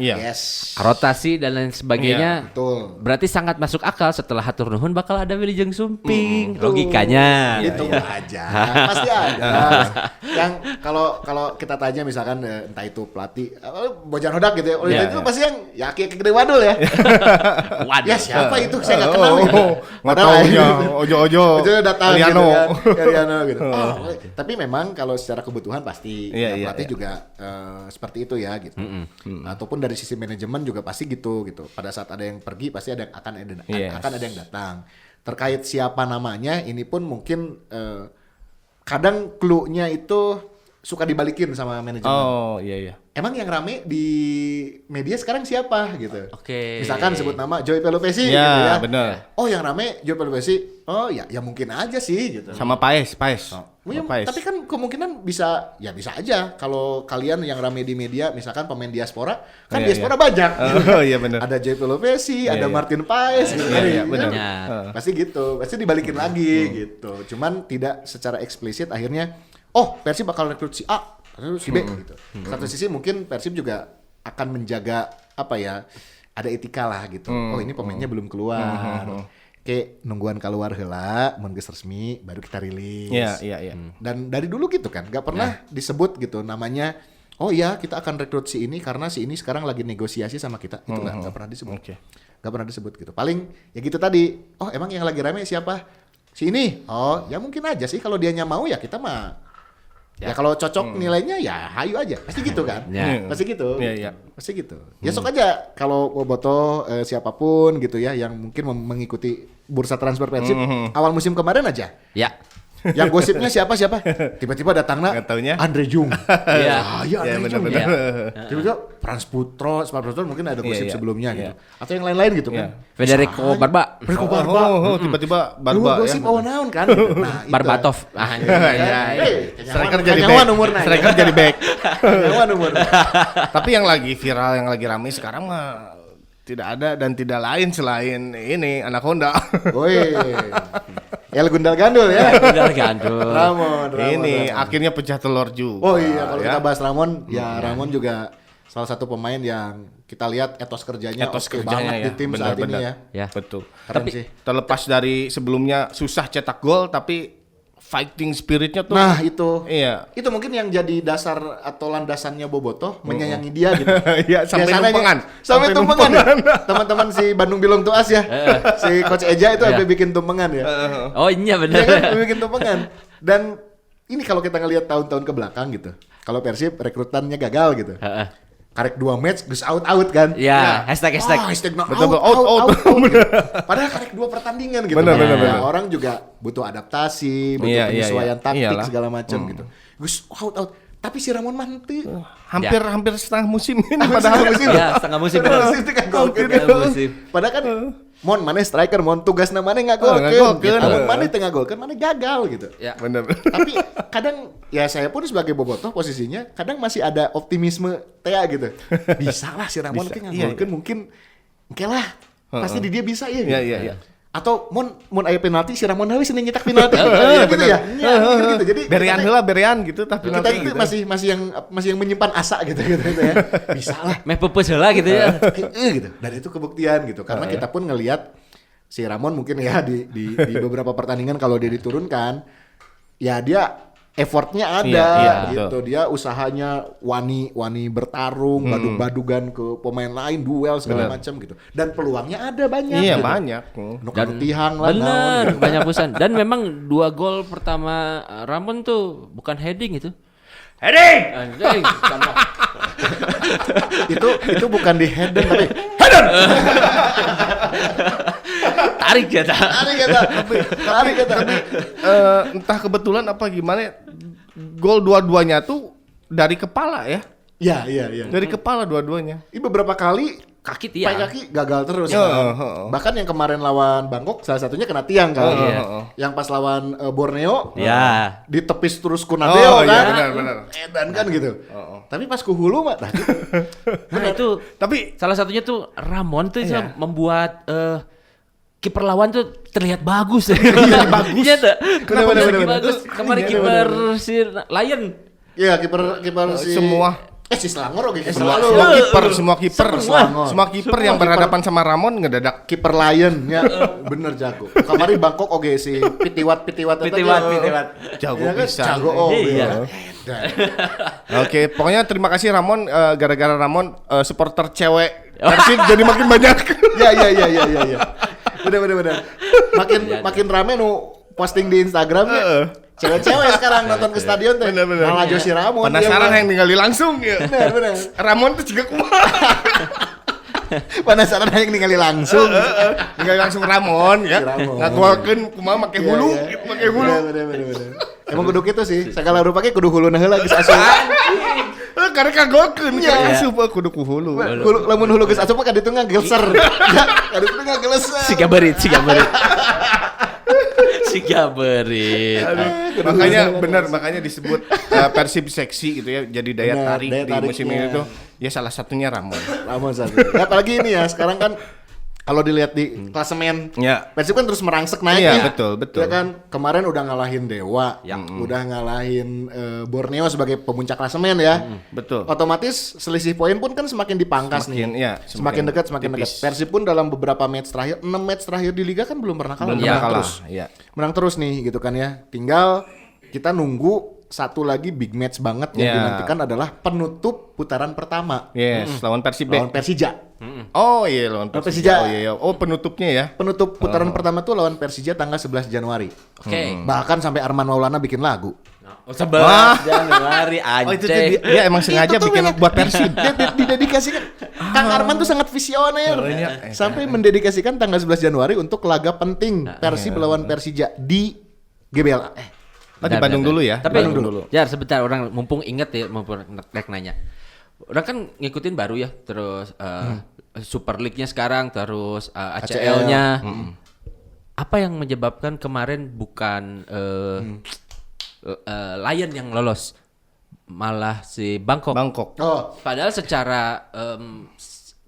rotasi dan lain sebagainya. Berarti sangat masuk akal setelah hatur nuhun bakal ada wilujeng sumping. Logikanya. Itu aja. Pasti ada. Yang kalau kita tanya misalkan entah itu pelatih Bojan Hodak gitu ya. Itu pasti yang Aki Gede Wadul ya. Ya siapa itu? Saya enggak kenal gitu. Mataunya ojo-ojo. Datang Ariano gitu. Tapi memang kalau secara kebutuhan pasti pelatih juga seperti itu ya gitu. Ataupun dari sisi manajemen juga pasti gitu. Pada saat ada yang pergi pasti akan ada yang datang. Terkait siapa namanya ini pun mungkin kadang clue-nya itu suka dibalikin sama manajemen. Emang yang rame di media sekarang siapa gitu. Misalkan sebut nama Joey Pelupesi gitu ya. Bener. Oh yang rame Joey Pelupesi. Oh ya mungkin aja sih gitu. Sama Paes. Tapi kan kemungkinan bisa aja kalau kalian yang rame di media misalkan pemain diaspora kan diaspora banyak. Bener. Ada Joey Pelupesi, ada Martin Paes gitu. Bener. Pasti gitu. Pasti dibalikin lagi gitu. Cuman tidak secara eksplisit akhirnya Persib bakal rekrut si A, si B gitu. Satu sisi mungkin Persib juga akan menjaga ada etika lah gitu. Ini pemainnya belum keluar. Kayak nungguan keluar heula, mun geus resmi baru kita rilis. Iya. Dan dari dulu gitu kan, enggak pernah disebut gitu namanya. Oh iya, kita akan rekrut si ini karena si ini sekarang lagi negosiasi sama kita. Itu enggak pernah disebut. Enggak pernah disebut gitu. Paling ya gitu tadi. Emang yang lagi rame siapa? Si ini. Ya mungkin aja sih kalau dianya mau ya kita mah. Ya kalau cocok nilainya ya hayu aja. Pasti gitu kan? Pasti gitu. Pasti gitu. Ya sok aja kalau Boboto siapapun gitu ya yang mungkin mengikuti bursa transfer Persib awal musim kemarin aja. Yang gosipnya siapa? Tiba-tiba datangnya Andre Jung. Andre Jung. Tiba-tiba Frans Putro mungkin ada gosip sebelumnya gitu. Atau yang lain-lain gitu kan. Federico Barba. Tiba-tiba Barba ya. Gosip naon kan. Nah, Barbatov. Striker jadi back. Tapi yang lagi viral, yang lagi ramai sekarang mah tidak ada dan tidak lain selain ini Anaconda. El Gundal Gandul ya. Gundal Gandul. Ramon. Ini akhirnya pecah telur juga. Oh iya, kalau kita bahas Ramon, ya Ramon juga salah satu pemain yang kita lihat etos kerjanya Etos oke kerjanya banget ya. di tim saat ini ya. Ya. Betul. Keren Tapi sih. terlepas dari sebelumnya susah cetak gol, tapi fighting spiritnya tuh. Nah itu, Iya. itu mungkin yang jadi dasar atau landasannya Bobotoh menyayangi dia gitu. Iya, sampai Biasanya numpengan. Sampai Sampai tumpengan. Ya? Teman-teman si Bandung Bilong Tuas ya, si Coach Eja itu Iya. sampai bikin tumpengan ya. Oh iya benar. Iya kan, sampai bikin tumpengan. Dan ini kalau kita ngelihat tahun-tahun ke belakang gitu, kalau Persib rekrutannya gagal gitu. Heeh. Karek 2 match geus out kan. Ya, hashtag. Hashtag Betul, out. out. Gitu. Padahal karek 2 pertandingan gitu. Bener, kan. bener, Nah, bener. orang juga butuh adaptasi, butuh Iya, penyesuaian iya. taktik Iyalah. segala macam gitu. Geus out. Tapi si Ramon mantu. Hampir setengah musim ini Padahal padahal. musim. Ya, setengah musim. Musim itu kan gol Setengah musim. Padahal kan Mon mana striker, Mon tugasna mana ngagolkeun. ngagolkeun. Namun mana teu ngagolkeun, mana gagal gitu. Ya. Bener. Tapi kadang ya saya pun sebagai bobotoh posisinya kadang masih ada optimisme Tea gitu. Bisa lah si Ramon Bisa. kayak ngagolkeun mungkin oke lah. Pasti di dia bisa ya gitu. Iya. Atau mun aya penalti si Ramon Hawi seneng nyetak penalti. Iya, gitu bener. ya. Gitu. Jadi Berian heula berian gitu tapi kita nanti itu gitu. masih yang menyimpan asa gitu ya. Bisa lah. Meh pepes heula gitu ya. Gitu. Dan itu kebuktian gitu. Karena kita pun ngelihat si Ramon mungkin ya di beberapa pertandingan kalau dia diturunkan ya dia effortnya ada Iya, gitu. betul. Dia usahanya wani bertarung, badug-badugan ke pemain lain, duel segala macam gitu. Dan peluangnya ada banyak. Iya gitu. banyak. Dan tihang lah. Bener, naon gitu. banyak pusan. Dan memang 2 gol pertama Ramon tuh bukan heading itu. Heading! Anjing, sama. itu bukan di headen tapi Tarik ya, tak? tarik kata. Entah kebetulan apa gimana gol dua-duanya tuh dari kepala ya. Iya. Dari kepala dua-duanya. Ini beberapa kali Kaki tiang. pakai kaki gagal terus. Iya, kan. heeh. Bahkan yang kemarin lawan Bangkok salah satunya kena tiang kan. Iya. Yang pas lawan Borneo Ya. ditepis terus ku Nadeo Oh, kan. iya, benar. Edan kan gitu. Tapi pas ku hulu mah nah, gitu. Nah itu Tapi salah satunya tuh Ramon tuh Iya. membuat kiper lawan tuh terlihat bagus. Iya bagus. Iya tak? Kenapa Bener, jadi bener. bagus? Kemarin Iya, kiper si Lion. Iya kiper si semua si Selangor oke semua selalu. semua kiper Semua kiper yang berhadapan sama Ramon ngedadak Kiper Lion ya bener jago. Kemarin Bangkok oke si Pitiwat Pitiwat. jago Iya kan, bisa. jago oh Iya. Edan. Oke, pokoknya terima kasih Ramon. Gara-gara Ramon supporter cewek Persib jadi makin banyak. Iya. Bener. Makin rame nu posting di Instagram ya. Cewek-cewek sekarang nonton ke stadion teh. Bener. Malah Josi Ramon. Penasaran dia, yang ningali langsung ya. Bener. Ramon tuh juga kumaha. Penasaran yang ningali langsung. Ningali langsung Ramon ya. Si Ramon. Ngakuakeun kumaha make hulu, Iya. make hulu. Bener. Emang kudu kitu sih. Segala rupa ge kudu huluna heula geus asup. Karena kagolkeun Iya. karena asup kudu ku hulu. Hulu lamun hulu geus asup mah kaditu ngagelser. Ya, kaditu ngagelser. Si Gaberit. Si Gaberit. Makanya disebut Persib seksi gitu ya. Jadi daya Benar, tarik daya di musim tariknya. ini tuh. Ya salah satunya Ramon. Ramon satu. Ya, apalagi ini ya sekarang kan kalau dilihat di klasemen Ya. Persib kan terus merangsek naik Iya, ya. betul. Ya kan kemarin udah ngalahin Dewa, Ya. udah ngalahin Borneo sebagai pemuncak klasemen ya. Betul. Otomatis selisih poin pun kan semakin dipangkas Semakin, nih. ya, semakin dekat. tipis. Persib pun dalam beberapa match terakhir, 6 match terakhir di liga kan belum pernah kalah. Belum Menang pernah kalah. terus. Iya. Menang terus nih gitu kan ya. Tinggal kita nunggu satu lagi big match banget yang Ya. dinantikan adalah penutup putaran pertama Yes, lawan Persib B. lawan Persija. Oh iya lawan Persija. Persija. Oh iya. Oh penutupnya ya. Penutup putaran pertama tuh lawan Persija tanggal 11 Januari. Oke. Bahkan sampai Arman Maulana bikin lagu. 11 Januari anjing. Oh itu tuh dia emang sengaja Itu tuh bikin banyak. buat Persib. Dia didedikasikan. Kang Arman tuh sangat visioner. Sampai mendedikasikan tanggal 11 Januari untuk laga penting Persib lawan Persija di GBLA. Oh di Bandung dulu ya. Tapi Bandung dulu. Jar sebentar orang mumpung inget ya, mumpung rek nanya. Orang kan ngikutin baru ya, terus Super League-nya sekarang, terus ACL-nya. Apa yang menyebabkan kemarin bukan Lion yang lolos, malah si Bangkok. Oh, Padahal secara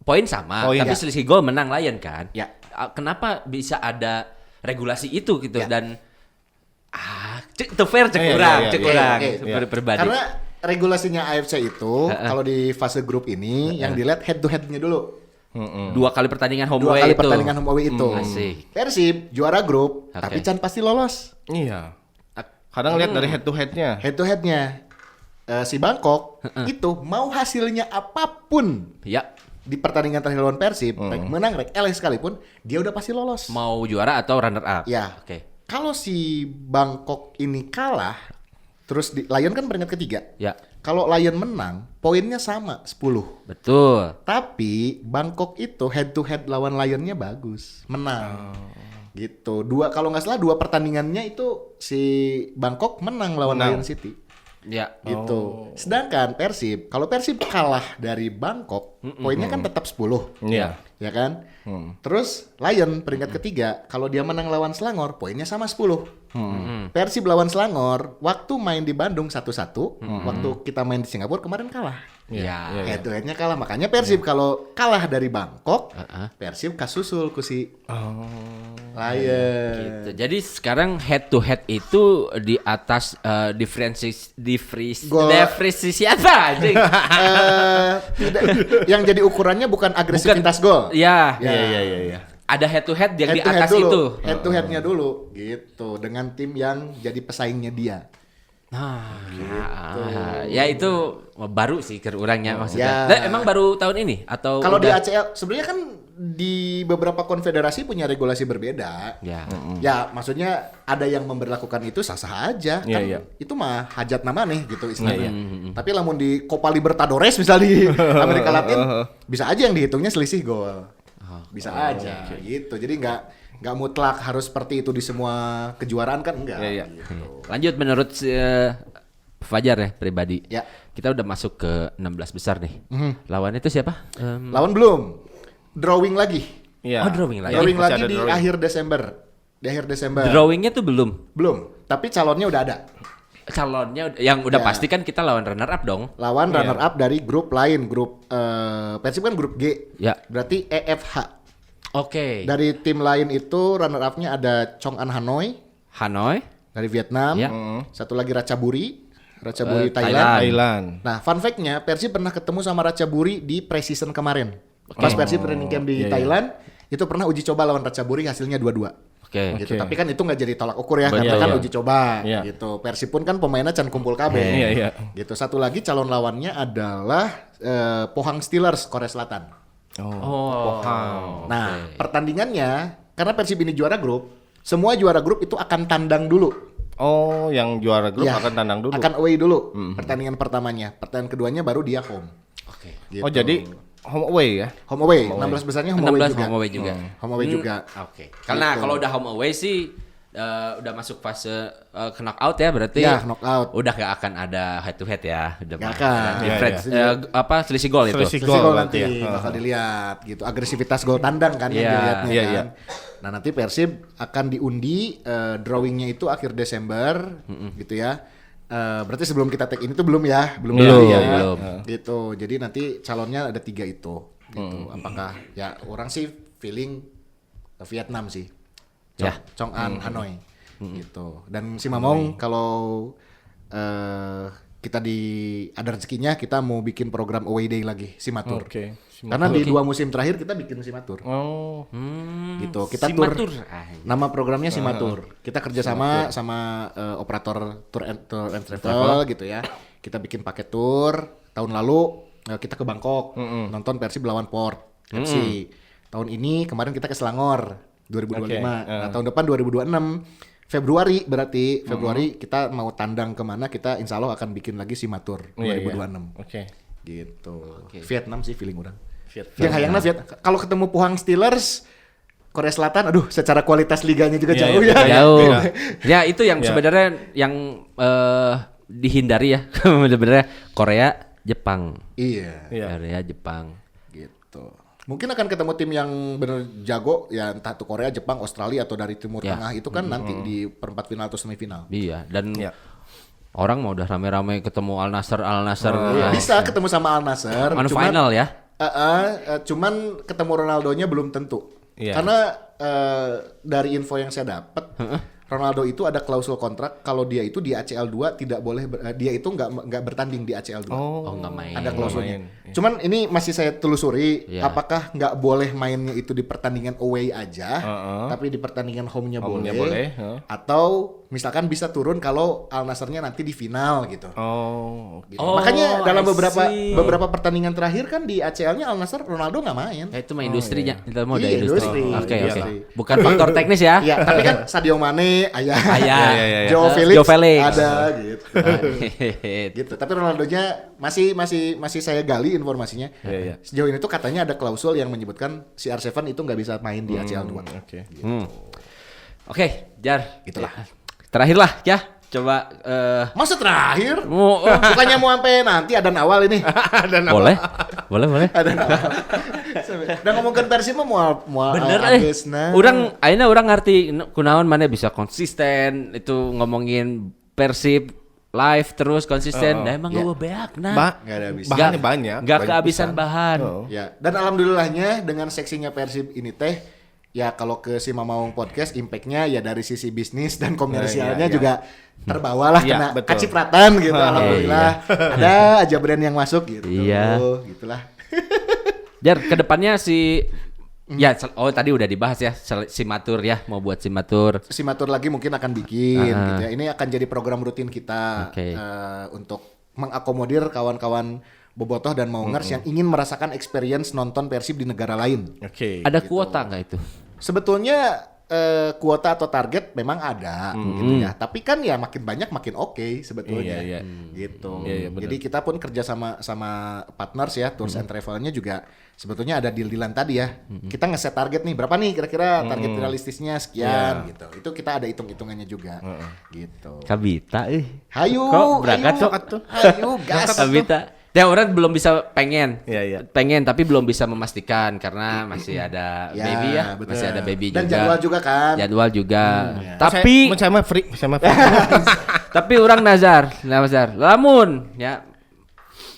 poin sama, Poin, tapi ya. selisih gol menang Lion kan. Ya. Kenapa bisa ada regulasi itu gitu dan Itu fair cek Iya, kurang, iya, cek iya, kurang. iya, Seperti pribadi. Karena regulasinya AFC itu kalau di fase grup ini yang dilihat head to head-nya dulu. 2 kali pertandingan home Dua away kali itu. pertandingan home away itu. Asik. Persib juara grup, Oke. tapi Can pasti lolos. Iya. Kadang lihat dari head to headnya. Head to head-nya si Bangkok itu mau hasilnya apapun Ya, di pertandingan terakhir lawan Persib, baik menang, baik eleh sekalipun, dia udah pasti lolos. mau juara atau runner up. Ya. Oke. Kalau si Bangkok ini kalah, terus Lion kan peringkat ketiga. Ya, Kalau Lion menang, poinnya sama 10. betul. Tapi Bangkok itu head to head lawan Lionnya bagus, menang. Gitu. Kalau nggak salah 2 pertandingannya itu si Bangkok menang lawan Lion City. Ya. Gitu. Sedangkan Persib, kalau Persib kalah dari Bangkok, poinnya kan tetap 10. Iya. Ya kan? Terus Lion peringkat ketiga, kalau dia menang lawan Selangor, poinnya sama 10. Persib lawan Selangor, waktu main di Bandung 1-1, waktu kita main di Singapura kemarin kalah. Ya. Head to head-nya kalah, makanya Persib kalau kalah dari Bangkok, Persib kasusul ku si Lion. Gitu. Jadi sekarang head to head itu di atas Gol. diferensiasi apa anjing? Tidak, yang jadi ukurannya bukan agresivitas gol. Ya. Iya. Ada head to head yang Head di to head atas dulu. itu. Head to headnya dulu, gitu. Dengan tim yang jadi pesaingnya dia. Nah, ya itu baru sih ke orangnya maksudnya. Ya. Lah, emang baru tahun ini atau Kalau di udah? ACL sebenarnya kan di beberapa konfederasi punya regulasi berbeda. Ya. Ya, maksudnya ada yang memberlakukan itu sah-sah aja. Iya, Kan iya. itu mah hajat nama nih gitu istilahnya. Iya, Tapi lamun di Copa Libertadores misalnya di Amerika Latin, bisa aja yang dihitungnya selisih gol. Bisa aja gitu. Jadi nggak mutlak harus seperti itu di semua kejuaraan kan enggak. Iya. Gitu. Lanjut menurut Fajar ya pribadi. Ya. Kita udah masuk ke 16 besar nih. Lawannya itu siapa? Lawan belum. Drawing lagi. Iya. Oh, drawing lagi. Drawing Masih lagi ada di drawing. akhir Desember. Di akhir Desember. Drawingnya tuh belum. Belum, tapi calonnya udah ada. Calonnya yang udah Ya. pasti kan kita lawan runner up dong. Lawan Iya. runner up dari grup lain, grup Persib kan grup G. Ya. Berarti EFH. Oke. Dari tim lain itu runner up-nya ada Chong An Hanoi Hanoi. dari Vietnam. Ya. Satu lagi Ratchaburi Thailand. Thailand. Nah, fun fact-nya Persib pernah ketemu sama Ratchaburi di pre-season kemarin. Pas Persib training camp di Thailand, itu pernah uji coba lawan Ratchaburi, hasilnya 2-2. Oke. Gitu. Oke. Tapi kan itu nggak jadi tolak ukur ya, Betul, karena kan iya. uji coba Iya. gitu. Persib pun kan pemainnya can kumpul KB. Iya. Gitu. Satu lagi calon lawannya adalah Pohang Steelers Korea Selatan. Oh. Nah, pertandingannya karena Persib ini juara grup, semua juara grup itu akan tandang dulu. Oh, yang juara grup Ya, akan tandang dulu. Akan away dulu pertandingan pertamanya. Pertandingan keduanya baru dia home. Oke. Gitu. Oh, jadi home away ya? home away. 16 besarnya home away 16 juga. home away juga. Home away juga. Oke. Karena kalau udah home away sih udah masuk fase ke knockout ya berarti. Ya, knockout. Udah gak akan ada head to head ya. Udah Nggak mah. akan. Difference, Iya, apa selisih gol itu. Selisih Gol gol nanti nanti ya. bakal dilihat gitu. Agresivitas gol tandang kan yang Iya, dilihatnya iya, kan. iya. Nah, nanti Persib akan diundi drawingnya itu akhir Desember gitu ya. Berarti sebelum kita take ini tuh belum ya, belum Belum, ya. belum. Gitu. Jadi nanti calonnya ada 3 itu. Gitu. Apakah ya orang sih feeling Vietnam sih. Ya. Chong An Hanoi. Gitu. Dan si Mamong kalau kita ada rezekinya kita mau bikin program away day lagi Simatur. Oke. Karena di 2 musim terakhir kita bikin Simatur. Oh. Gitu. Kita Simatur. tur. Nama programnya Simatur. Kita kerjasama sama operator tour and travel gitu ya. Kita bikin paket tour. Tahun lalu kita ke Bangkok nonton Persib lawan Port FC. Tahun ini kemarin kita ke Selangor 2025. Oke, Nah, tahun depan 2026 Februari berarti Februari kita mau tandang kemana, kita insya Allah akan bikin lagi Simatur 2026. Oke. Gitu. Vietnam sih feeling orang. Vietnam. Yang hayangna kalau ketemu Pohang Steelers Korea Selatan, aduh secara kualitas liganya juga Iya, jauh iya, ya. Jauh. Iya. Ya itu yang Ya. sebenarnya yang dihindari ya sebenarnya Korea, Jepang. Iya. Iya. Korea, Jepang. Gitu. Mungkin akan ketemu tim yang bener jago ya entah itu Korea, Jepang, Australia atau dari Timur Ya. Tengah itu kan nanti di perempat final atau semifinal. Iya, dan Iya. orang mau udah rame-rame ketemu Al Nassr Iya, bisa ketemu sama Al Nassr. Mana cuman- final ya? Cuman ketemu Ronaldonya belum tentu. Iya. Karena dari info yang saya dapat, Ronaldo itu ada klausul kontrak kalau dia itu di ACL 2 tidak boleh dia itu nggak bertanding di ACL 2. Oh, nggak main. Ada klausulnya. main. Cuman ini masih saya telusuri Iya. apakah nggak boleh mainnya itu di pertandingan away aja, tapi di pertandingan home-nya Home-nya boleh, boleh, atau misalkan bisa turun kalau Al Nassr-nya nanti di final gitu. Oh, oke. Gitu. Makanya dalam I see. beberapa pertandingan terakhir kan di ACL-nya Al Nassr Ronaldo nggak main. Itu mah industrinya. Itu mau Iya, dari industri. industri. Oke, Iya. oke. Bukan faktor teknis ya. Iya, tapi kan Sadio Mane, Iya. Joe Felix, Joe Felix. ada gitu. Gitu. Tapi Ronaldonya masih saya gali informasinya. Iya. Sejauh ini tuh katanya ada klausul yang menyebutkan CR7 itu nggak bisa main di ACL 2. Oke. Oke, Jar. Gitulah. Terakhir lah ya. Coba Masa terakhir? mau Bukannya mau sampai nanti ada awal ini. boleh. Boleh. Ada awal. Udah ngomongin Persib mah mau Bener agesna. Urang ayeuna urang ngarti kunaon mana bisa konsisten itu ngomongin Persib live terus konsisten. Nah emang Ya. gue beak Nggak ada habis. Bahannya banyak. Nggak banyak kehabisan pisan. bahan. Oh. Ya, dan alhamdulillahnya dengan seksinya Persib ini teh ya kalau ke si Mamaung Podcast impact-nya ya dari sisi bisnis dan komersialnya Iya. juga terbawa lah Iya, kena betul. kacipratan gitu alhamdulillah. Ada aja brand yang masuk gitu. Iya. Gitulah. Jar kedepannya si ya tadi udah dibahas ya si Matur ya mau buat si Matur. Simatur lagi mungkin akan bikin gitu ya. Ini akan jadi program rutin kita Oke. untuk mengakomodir kawan-kawan bobotoh dan maungers yang ingin merasakan experience nonton Persib di negara lain. Oke. Ada kuota nggak itu? Sebetulnya kuota atau target memang ada gitu ya. Tapi kan ya makin banyak makin oke sebetulnya. Iya. Gitu. Iya, benar. Jadi kita pun kerja sama partners ya, tours and travelnya juga sebetulnya ada deal-dealan tadi ya. Kita ngeset target nih berapa nih kira-kira target realistisnya sekian gitu. Itu kita ada hitung-hitungannya juga. Gitu. Kabita Hayu, Kok berangkat hayu, sok hayu, gas. Kabita. Ya orang belum bisa pengen. Iya. Pengen tapi belum bisa memastikan karena masih ada baby ya. betul. Masih ada baby Dan juga. jadwal juga kan. Jadwal juga. ya. Tapi saya mah free, tapi orang Nazar, lamun ya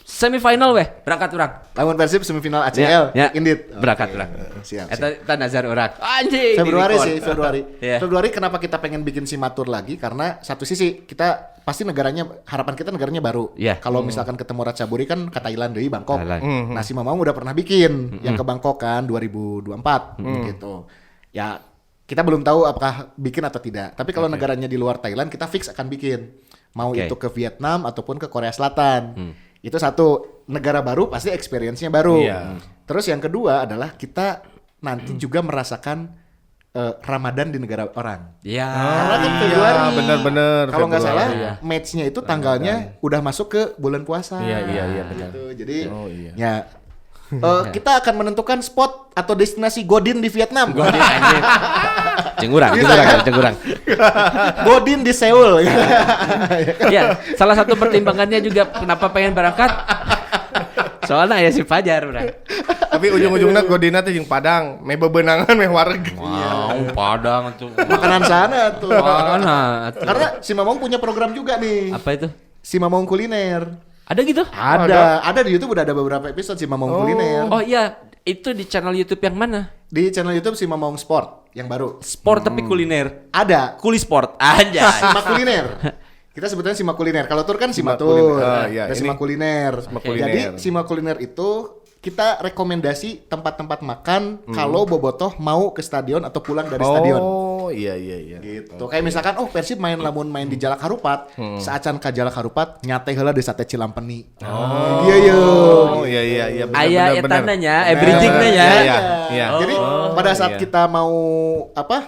semifinal weh berangkat orang. Lawan Persib semifinal ACL. Ya, Indeed. berangkat orang. Siap. Eta Nazar orang. Anjing. Februari di-record. sih, Februari. Iya. Februari kenapa kita pengen bikin Simatur lagi? Karena satu sisi kita pasti harapan kita negaranya baru. Iya. Kalau misalkan ketemu Ratchaburi kan ke Thailand deui Bangkok. Thailand. Nah, si Mamang udah pernah bikin yang ke Bangkok kan 2024 gitu. Ya, kita belum tahu apakah bikin atau tidak. Tapi kalau negaranya di luar Thailand kita fix akan bikin. Mau Oke. itu ke Vietnam ataupun ke Korea Selatan. Itu satu, negara baru pasti experience-nya baru. Iya. Terus yang kedua adalah kita nanti juga merasakan Ramadan di negara orang. Ya. Karena kan iya, Februari. bener-bener Kalau nggak Februari. salah, match-nya itu tanggalnya udah masuk ke bulan puasa. Iya, benar. Gitu. Jadi, Oh, iya. ya kita akan menentukan spot atau destinasi Godin di Vietnam. Godin anjing. Cengurang. Godin di Seoul. Ya, salah satu pertimbangannya juga kenapa pengen berangkat. Soalnya ya si Fajar, Bro. Tapi ujung-ujungnya Godina teh jeung Padang, meh bebenangan meh wareg. Wow, Padang tuh. Makanan sana tuh. Mana tuh? Karena si Mamong punya program juga nih. Apa itu? Si Mamong Kuliner. Ada gitu? Ada di YouTube udah ada beberapa episode si Mamong Kuliner. Oh iya, itu di channel YouTube yang mana? Di channel YouTube si Mamong Sport yang baru. Sport tapi kuliner. Ada Kuli sport aja. Simak Kuliner. Kita sebutnya Simak Kuliner. Kalau tur kan Simak Tur. Kuliner. Ada Iya, ini Simak Kuliner. Kuliner. Jadi Simak Kuliner itu kita rekomendasi tempat-tempat makan kalau bobotoh mau ke stadion atau pulang dari stadion. Oh, iya. Gitu. Kayak misalkan Persib main main di Jalak Harupat, saacan ka Jalak Harupat nyate heula di sate Cilampeni. Oh. Iya Oh, iya. Aya etananya, everything nya ya. Iya. Jadi pada saat kita mau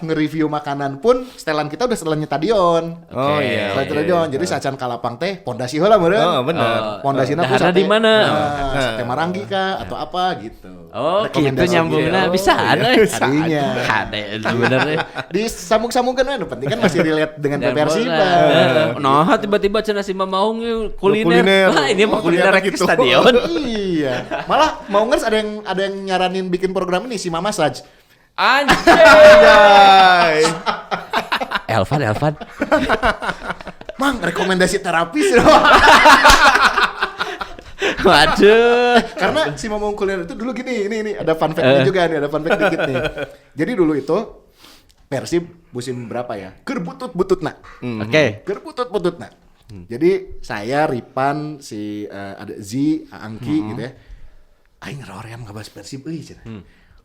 nge-review makanan pun setelan kita udah setelannya stadion. Oh, iya. Setelan stadion. Jadi saacan ka lapang teh pondasi heula meureun. Oh, bener. Pondasina Dahana di mana? Sate Maranggi kah atau apa gitu. Oh, gitu Rekomendasi nyambungnya gitu. bisa ada. Tadinya. Ada bener deh. Disambung-sambungkan kan penting kan masih relate dengan Persib. Nah, tiba-tiba cenah si Mamaung kuliner. Kuliner. Wah, ini mah Oh, kuliner ternyata ke gitu. stadion. Iya. Malah Maungers ada yang nyaranin bikin program ini si Mama Saj. Anjay. Anjay. Elvan. Mang, rekomendasi terapis. Waduh. Karena si Mamong Kuliner itu dulu gini, ini ada fun fact-nya juga nih, ada fun fact dikit nih. Jadi dulu itu Persib musim berapa ya? Keur butut-bututna. Oke. Keur butut-bututna. Jadi saya, Ripan, si ada Z, Angki gitu ya. Aing hoream ngabas Persib euy cenah.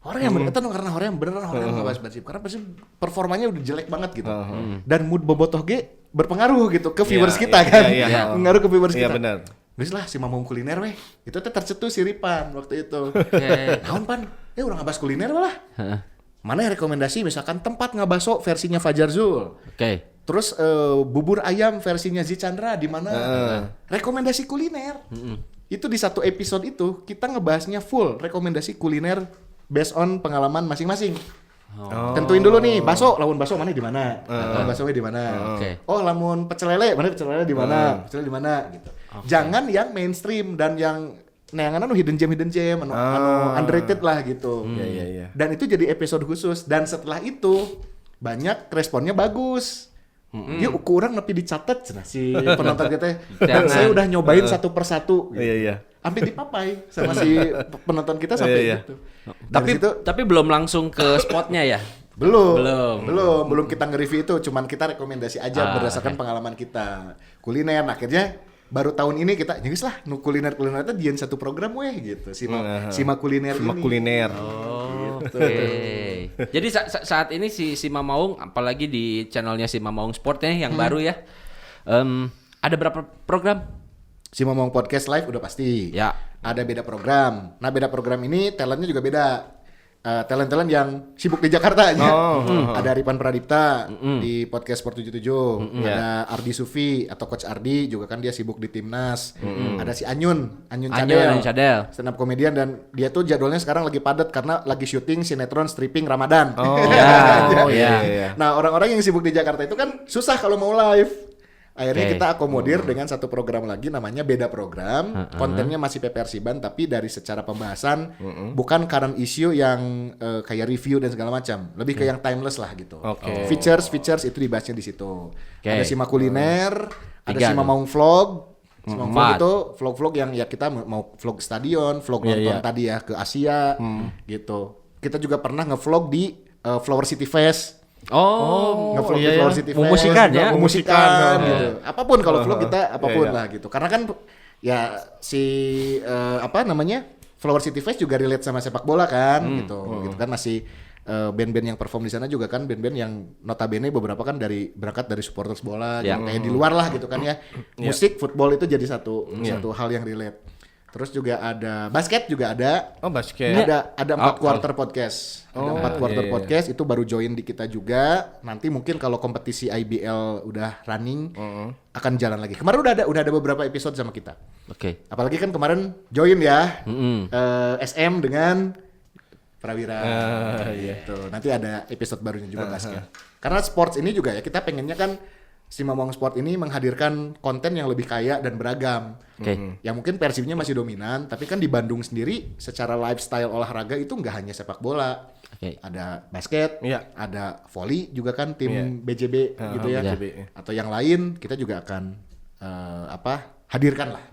Hoream bener eta karena hoream beneran hoream ngabas Persib. Karena Persib performanya udah jelek banget gitu. Dan mood bobotoh ge berpengaruh gitu ke viewers kita kan. Pengaruh ke viewers kita. Iya benar. Geus lah si Mamong kuliner weh. Itu teh tercetus si Ripan waktu itu. Naon Pan? Urang ngabas kuliner lah. Mana yang rekomendasi misalkan tempat ngabaso versinya Fajar Zul. Oke. Terus bubur ayam versinya Zi Chandra di mana? Rekomendasi kuliner. Itu di satu episode itu kita ngebahasnya full rekomendasi kuliner based on pengalaman masing-masing. Tentuin dulu nih, bakso, lamun bakso mana di mana? Bakso di mana? Oke. Oh, lamun pecel lele, mana pecel lele di mana? Pecel lele di mana gitu. Jangan yang mainstream dan yang neangan anu hidden gem anu underrated lah gitu. Iya. Dan itu jadi episode khusus dan setelah itu banyak responnya bagus. Ya ukuran nepi dicatat cenah si penonton kita. Dan saya udah nyobain satu persatu. Gitu. Iya. Hampir dipapai sama si penonton kita sampai gitu. Tapi belum langsung ke spotnya ya. Belum kita nge-review itu, cuman kita rekomendasi aja berdasarkan pengalaman kita kuliner. Akhirnya baru tahun ini kita nyengis lah nu kuliner itu dian satu program weh gitu Sima kuliner Sima ini. kuliner. Oke. Jadi saat ini si Mama Maung, apalagi di channelnya si Mama Maung Sport yang baru ya. Ada berapa program? Si Mamong Podcast Live udah pasti. Ya. Ada beda program. Nah beda program ini talentnya juga beda. Talent-talent yang sibuk di Jakarta aja. Ada Ripan Pradipta di Podcast Sport 77. Ada Ardi Sufi atau Coach Ardi juga kan dia sibuk di Timnas. Ada si Anyun Cadel. Stand up comedian dan dia tuh jadwalnya sekarang lagi padat karena lagi syuting sinetron stripping Ramadan. Iya. Nah, orang-orang yang sibuk di Jakarta itu kan susah kalau mau live. Akhirnya kita akomodir dengan satu program lagi namanya beda program. Kontennya masih PPRsiban tapi dari secara pembahasan bukan current issue yang kayak review dan segala macam. Lebih ke yang timeless lah gitu. Features itu dibahasnya di situ. Ada Sima kuliner, ada Sima Maung vlog. Sima vlog itu vlog-vlog yang ya kita mau vlog stadion, vlog nonton tadi ya ke Asia gitu. Kita juga pernah ngevlog di Flower City Fest. Nge-vlog di Flower City Fest, memusikan gitu. Apapun kalau vlog kita apapun lah gitu. Karena kan ya si Flower City Fest juga relate sama sepak bola kan gitu kan masih band-band yang perform di sana juga kan band-band yang notabene beberapa kan berangkat dari supporters bola gitu, kayak di luar lah gitu kan ya. Musik, football itu jadi satu hal yang relate. Terus juga ada basket juga ada. Oh, basket. Ada 4 quarter podcast. Ada 4 quarter podcast itu baru join di kita juga. Nanti mungkin kalau kompetisi IBL udah running akan jalan lagi. Kemarin udah ada beberapa episode sama kita. Oke. Apalagi kan kemarin join ya. SM dengan Prawira. Gitu. Nanti ada episode barunya juga basket. Karena sports ini juga ya kita pengennya kan si Mamong Sport ini menghadirkan konten yang lebih kaya dan beragam. Yang mungkin Persibnya masih dominan, tapi kan di Bandung sendiri secara lifestyle olahraga itu nggak hanya sepak bola. Ada basket, ada volley juga kan tim BJB gitu ya. Atau yang lain kita juga akan hadirkan lah.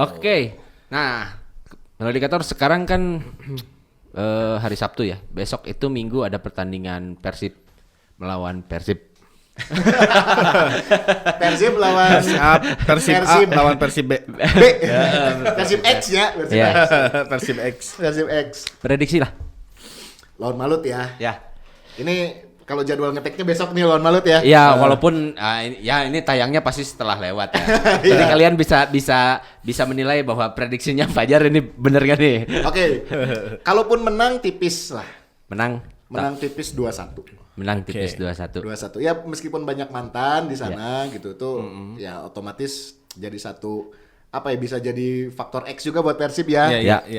Oke. Nah, Melodikator sekarang kan hari Sabtu ya. Besok itu Minggu ada pertandingan Persib melawan Persib. Persib lawan Persib lawan Persib B. Persib X ya. Persib X. Prediksi lah. Lawan Malut ya. Ya. Ini kalau jadwal ngeteknya besok nih lawan Malut ya. Ya, walaupun ini tayangnya pasti setelah lewat ya. Jadi kalian bisa menilai bahwa prediksinya Fajar ini bener gak nih? Oke. Kalaupun menang tipis lah. Menang tipis 2-1. Menang tipis 2-1. 2-1. Ya meskipun banyak mantan di sana gitu tuh ya otomatis jadi satu bisa jadi faktor X juga buat Persib ya.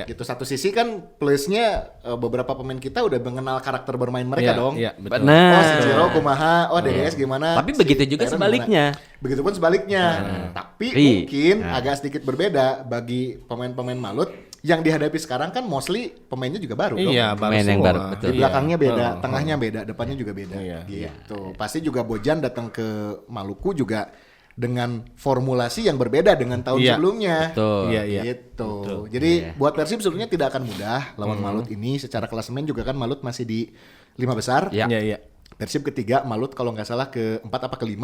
Gitu satu sisi kan plusnya beberapa pemain kita udah mengenal karakter bermain mereka dong. Betul. Oh si Ciro kumaha, DDS gimana. Tapi begitu juga sebaliknya. Begitupun sebaliknya. Tapi mungkin agak sedikit berbeda bagi pemain-pemain Malut yang dihadapi sekarang kan mostly pemainnya juga baru dong. Pemain yang baru, betul. Di belakangnya beda, tengahnya beda, depannya juga beda. Gitu. Pasti juga Bojan datang ke Maluku juga dengan formulasi yang berbeda dengan tahun sebelumnya. Betul. Gitu. Jadi buat Persib sebetulnya tidak akan mudah lawan Malut ini. Secara klasemen juga kan Malut masih di 5 besar. Ya. Iya, iya. Persib ketiga, Malut kalau nggak salah ke-4 apa ke-5.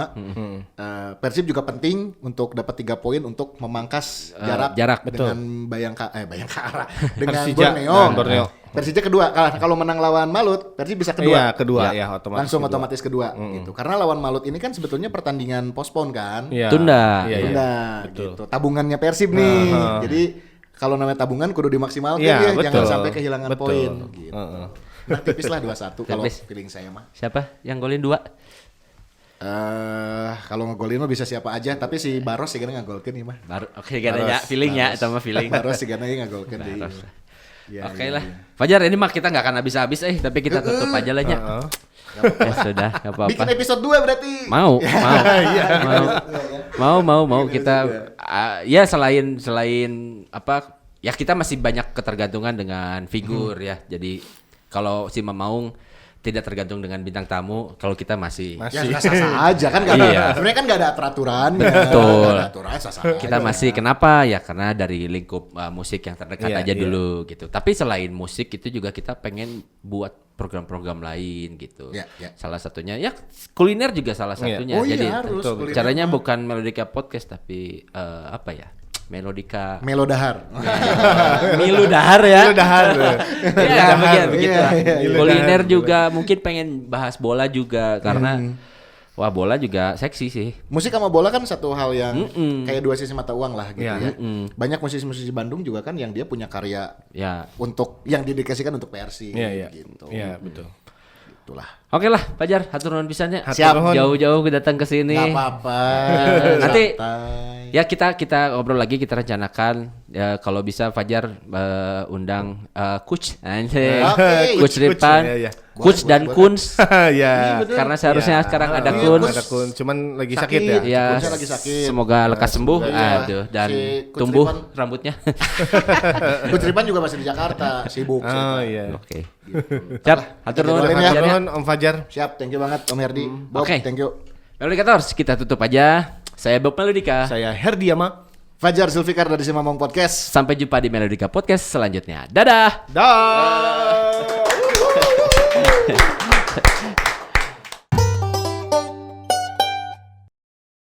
Persib juga penting untuk dapat 3 poin untuk memangkas jarak, betul. dengan Bayangkara dengan Persija Borneo. dan Borneo. Persija kedua. Kalau menang lawan Malut, Persib bisa kedua. Iya, kedua ya otomatis. Langsung kedua. otomatis kedua gitu. Karena lawan Malut ini kan sebetulnya pertandingan postpone kan. Iya. Tunda. Iya, iya. Tunda gitu. Tabungannya Persib nih. Jadi kalau namanya tabungan kudu dimaksimalkan Iya, ya, betul. jangan sampai kehilangan Betul. poin gitu. Nah, tipis lah 2-1 kalau Tipis. feeling saya mah. Siapa yang golin 2? Kalau ngegolin mah bisa siapa aja, tapi si Baros sih gana ngagolkeun ieu mah. Baru oke gananya feelingnya sama feeling. Baros sih gana ngagolkeun deui. Baros. Ya, Oke lah. Fajar ini mah kita nggak akan habis-habis tapi kita tutup aja lah nya. Ya sudah, nggak apa-apa. Bikin episode 2 berarti. Mau kita ya selain apa ya kita masih banyak ketergantungan dengan figur ya. Jadi kalau si Mamaung tidak tergantung dengan bintang tamu, kalau kita masih Ya sah-sah aja kan enggak Iya. sebenarnya kan enggak ada peraturannya. Betul. Nggak ada aturan sah-sah kita aja. masih kenapa ya karena dari lingkup musik yang terdekat Iya, aja iya. dulu gitu. Tapi selain musik itu juga kita pengen buat program-program lain gitu. Iya, iya. Salah satunya ya kuliner juga salah Iya. satunya. Oh iya, Jadi harus kuliner caranya mah. bukan Melodika Podcast tapi apa ya? Melodika Melodahar. Milu Dahar ya. Milu Dahar. Ya, begitu lah. Iya, iya. Kuliner juga mungkin pengen bahas bola juga karena wah bola juga seksi sih. Musik sama bola kan satu hal yang kayak dua sisi mata uang lah gitu Iya. ya. Banyak musisi-musisi Bandung juga kan yang dia punya karya Ya. untuk yang didedikasikan untuk PRC Iya, iya. gitu. Iya, betul. Itulah. Oke lah, Fajar, hatur nuhun pisannya. Siap. nuhun. Jauh-jauh datang ke sini. Nggak apa-apa. Nanti Santai. ya kita ngobrol lagi, kita rencanakan ya kalau bisa Fajar undang Coach anjay. Oke. Coach Ripan, ya, ya. Coach Boleh, dan boleh. Kuns. Ya. Karena seharusnya Ya. sekarang ada Iya, Kuns. Ada kun, cuman lagi Sakit. sakit ya. Ya, Kunsnya lagi sakit. semoga lekas sembuh. Iya. Aduh, dan Si Coach tumbuh Ripan. rambutnya. Coach Ripan juga masih di Jakarta, sibuk. Oh sih. iya. Oke. Siap, hatur nuhun Boleh, ya. Fajar ya. Nuhun Om Fajar. Siap, thank you banget Om Herdi. Bob, Oke. thank you. Melodikators, kita tutup aja. Saya Bob Melodika. Saya Herdiama. Fajar Zulfikar dari Simamong Podcast. Sampai jumpa di Melodika Podcast selanjutnya. Dadah. Dah.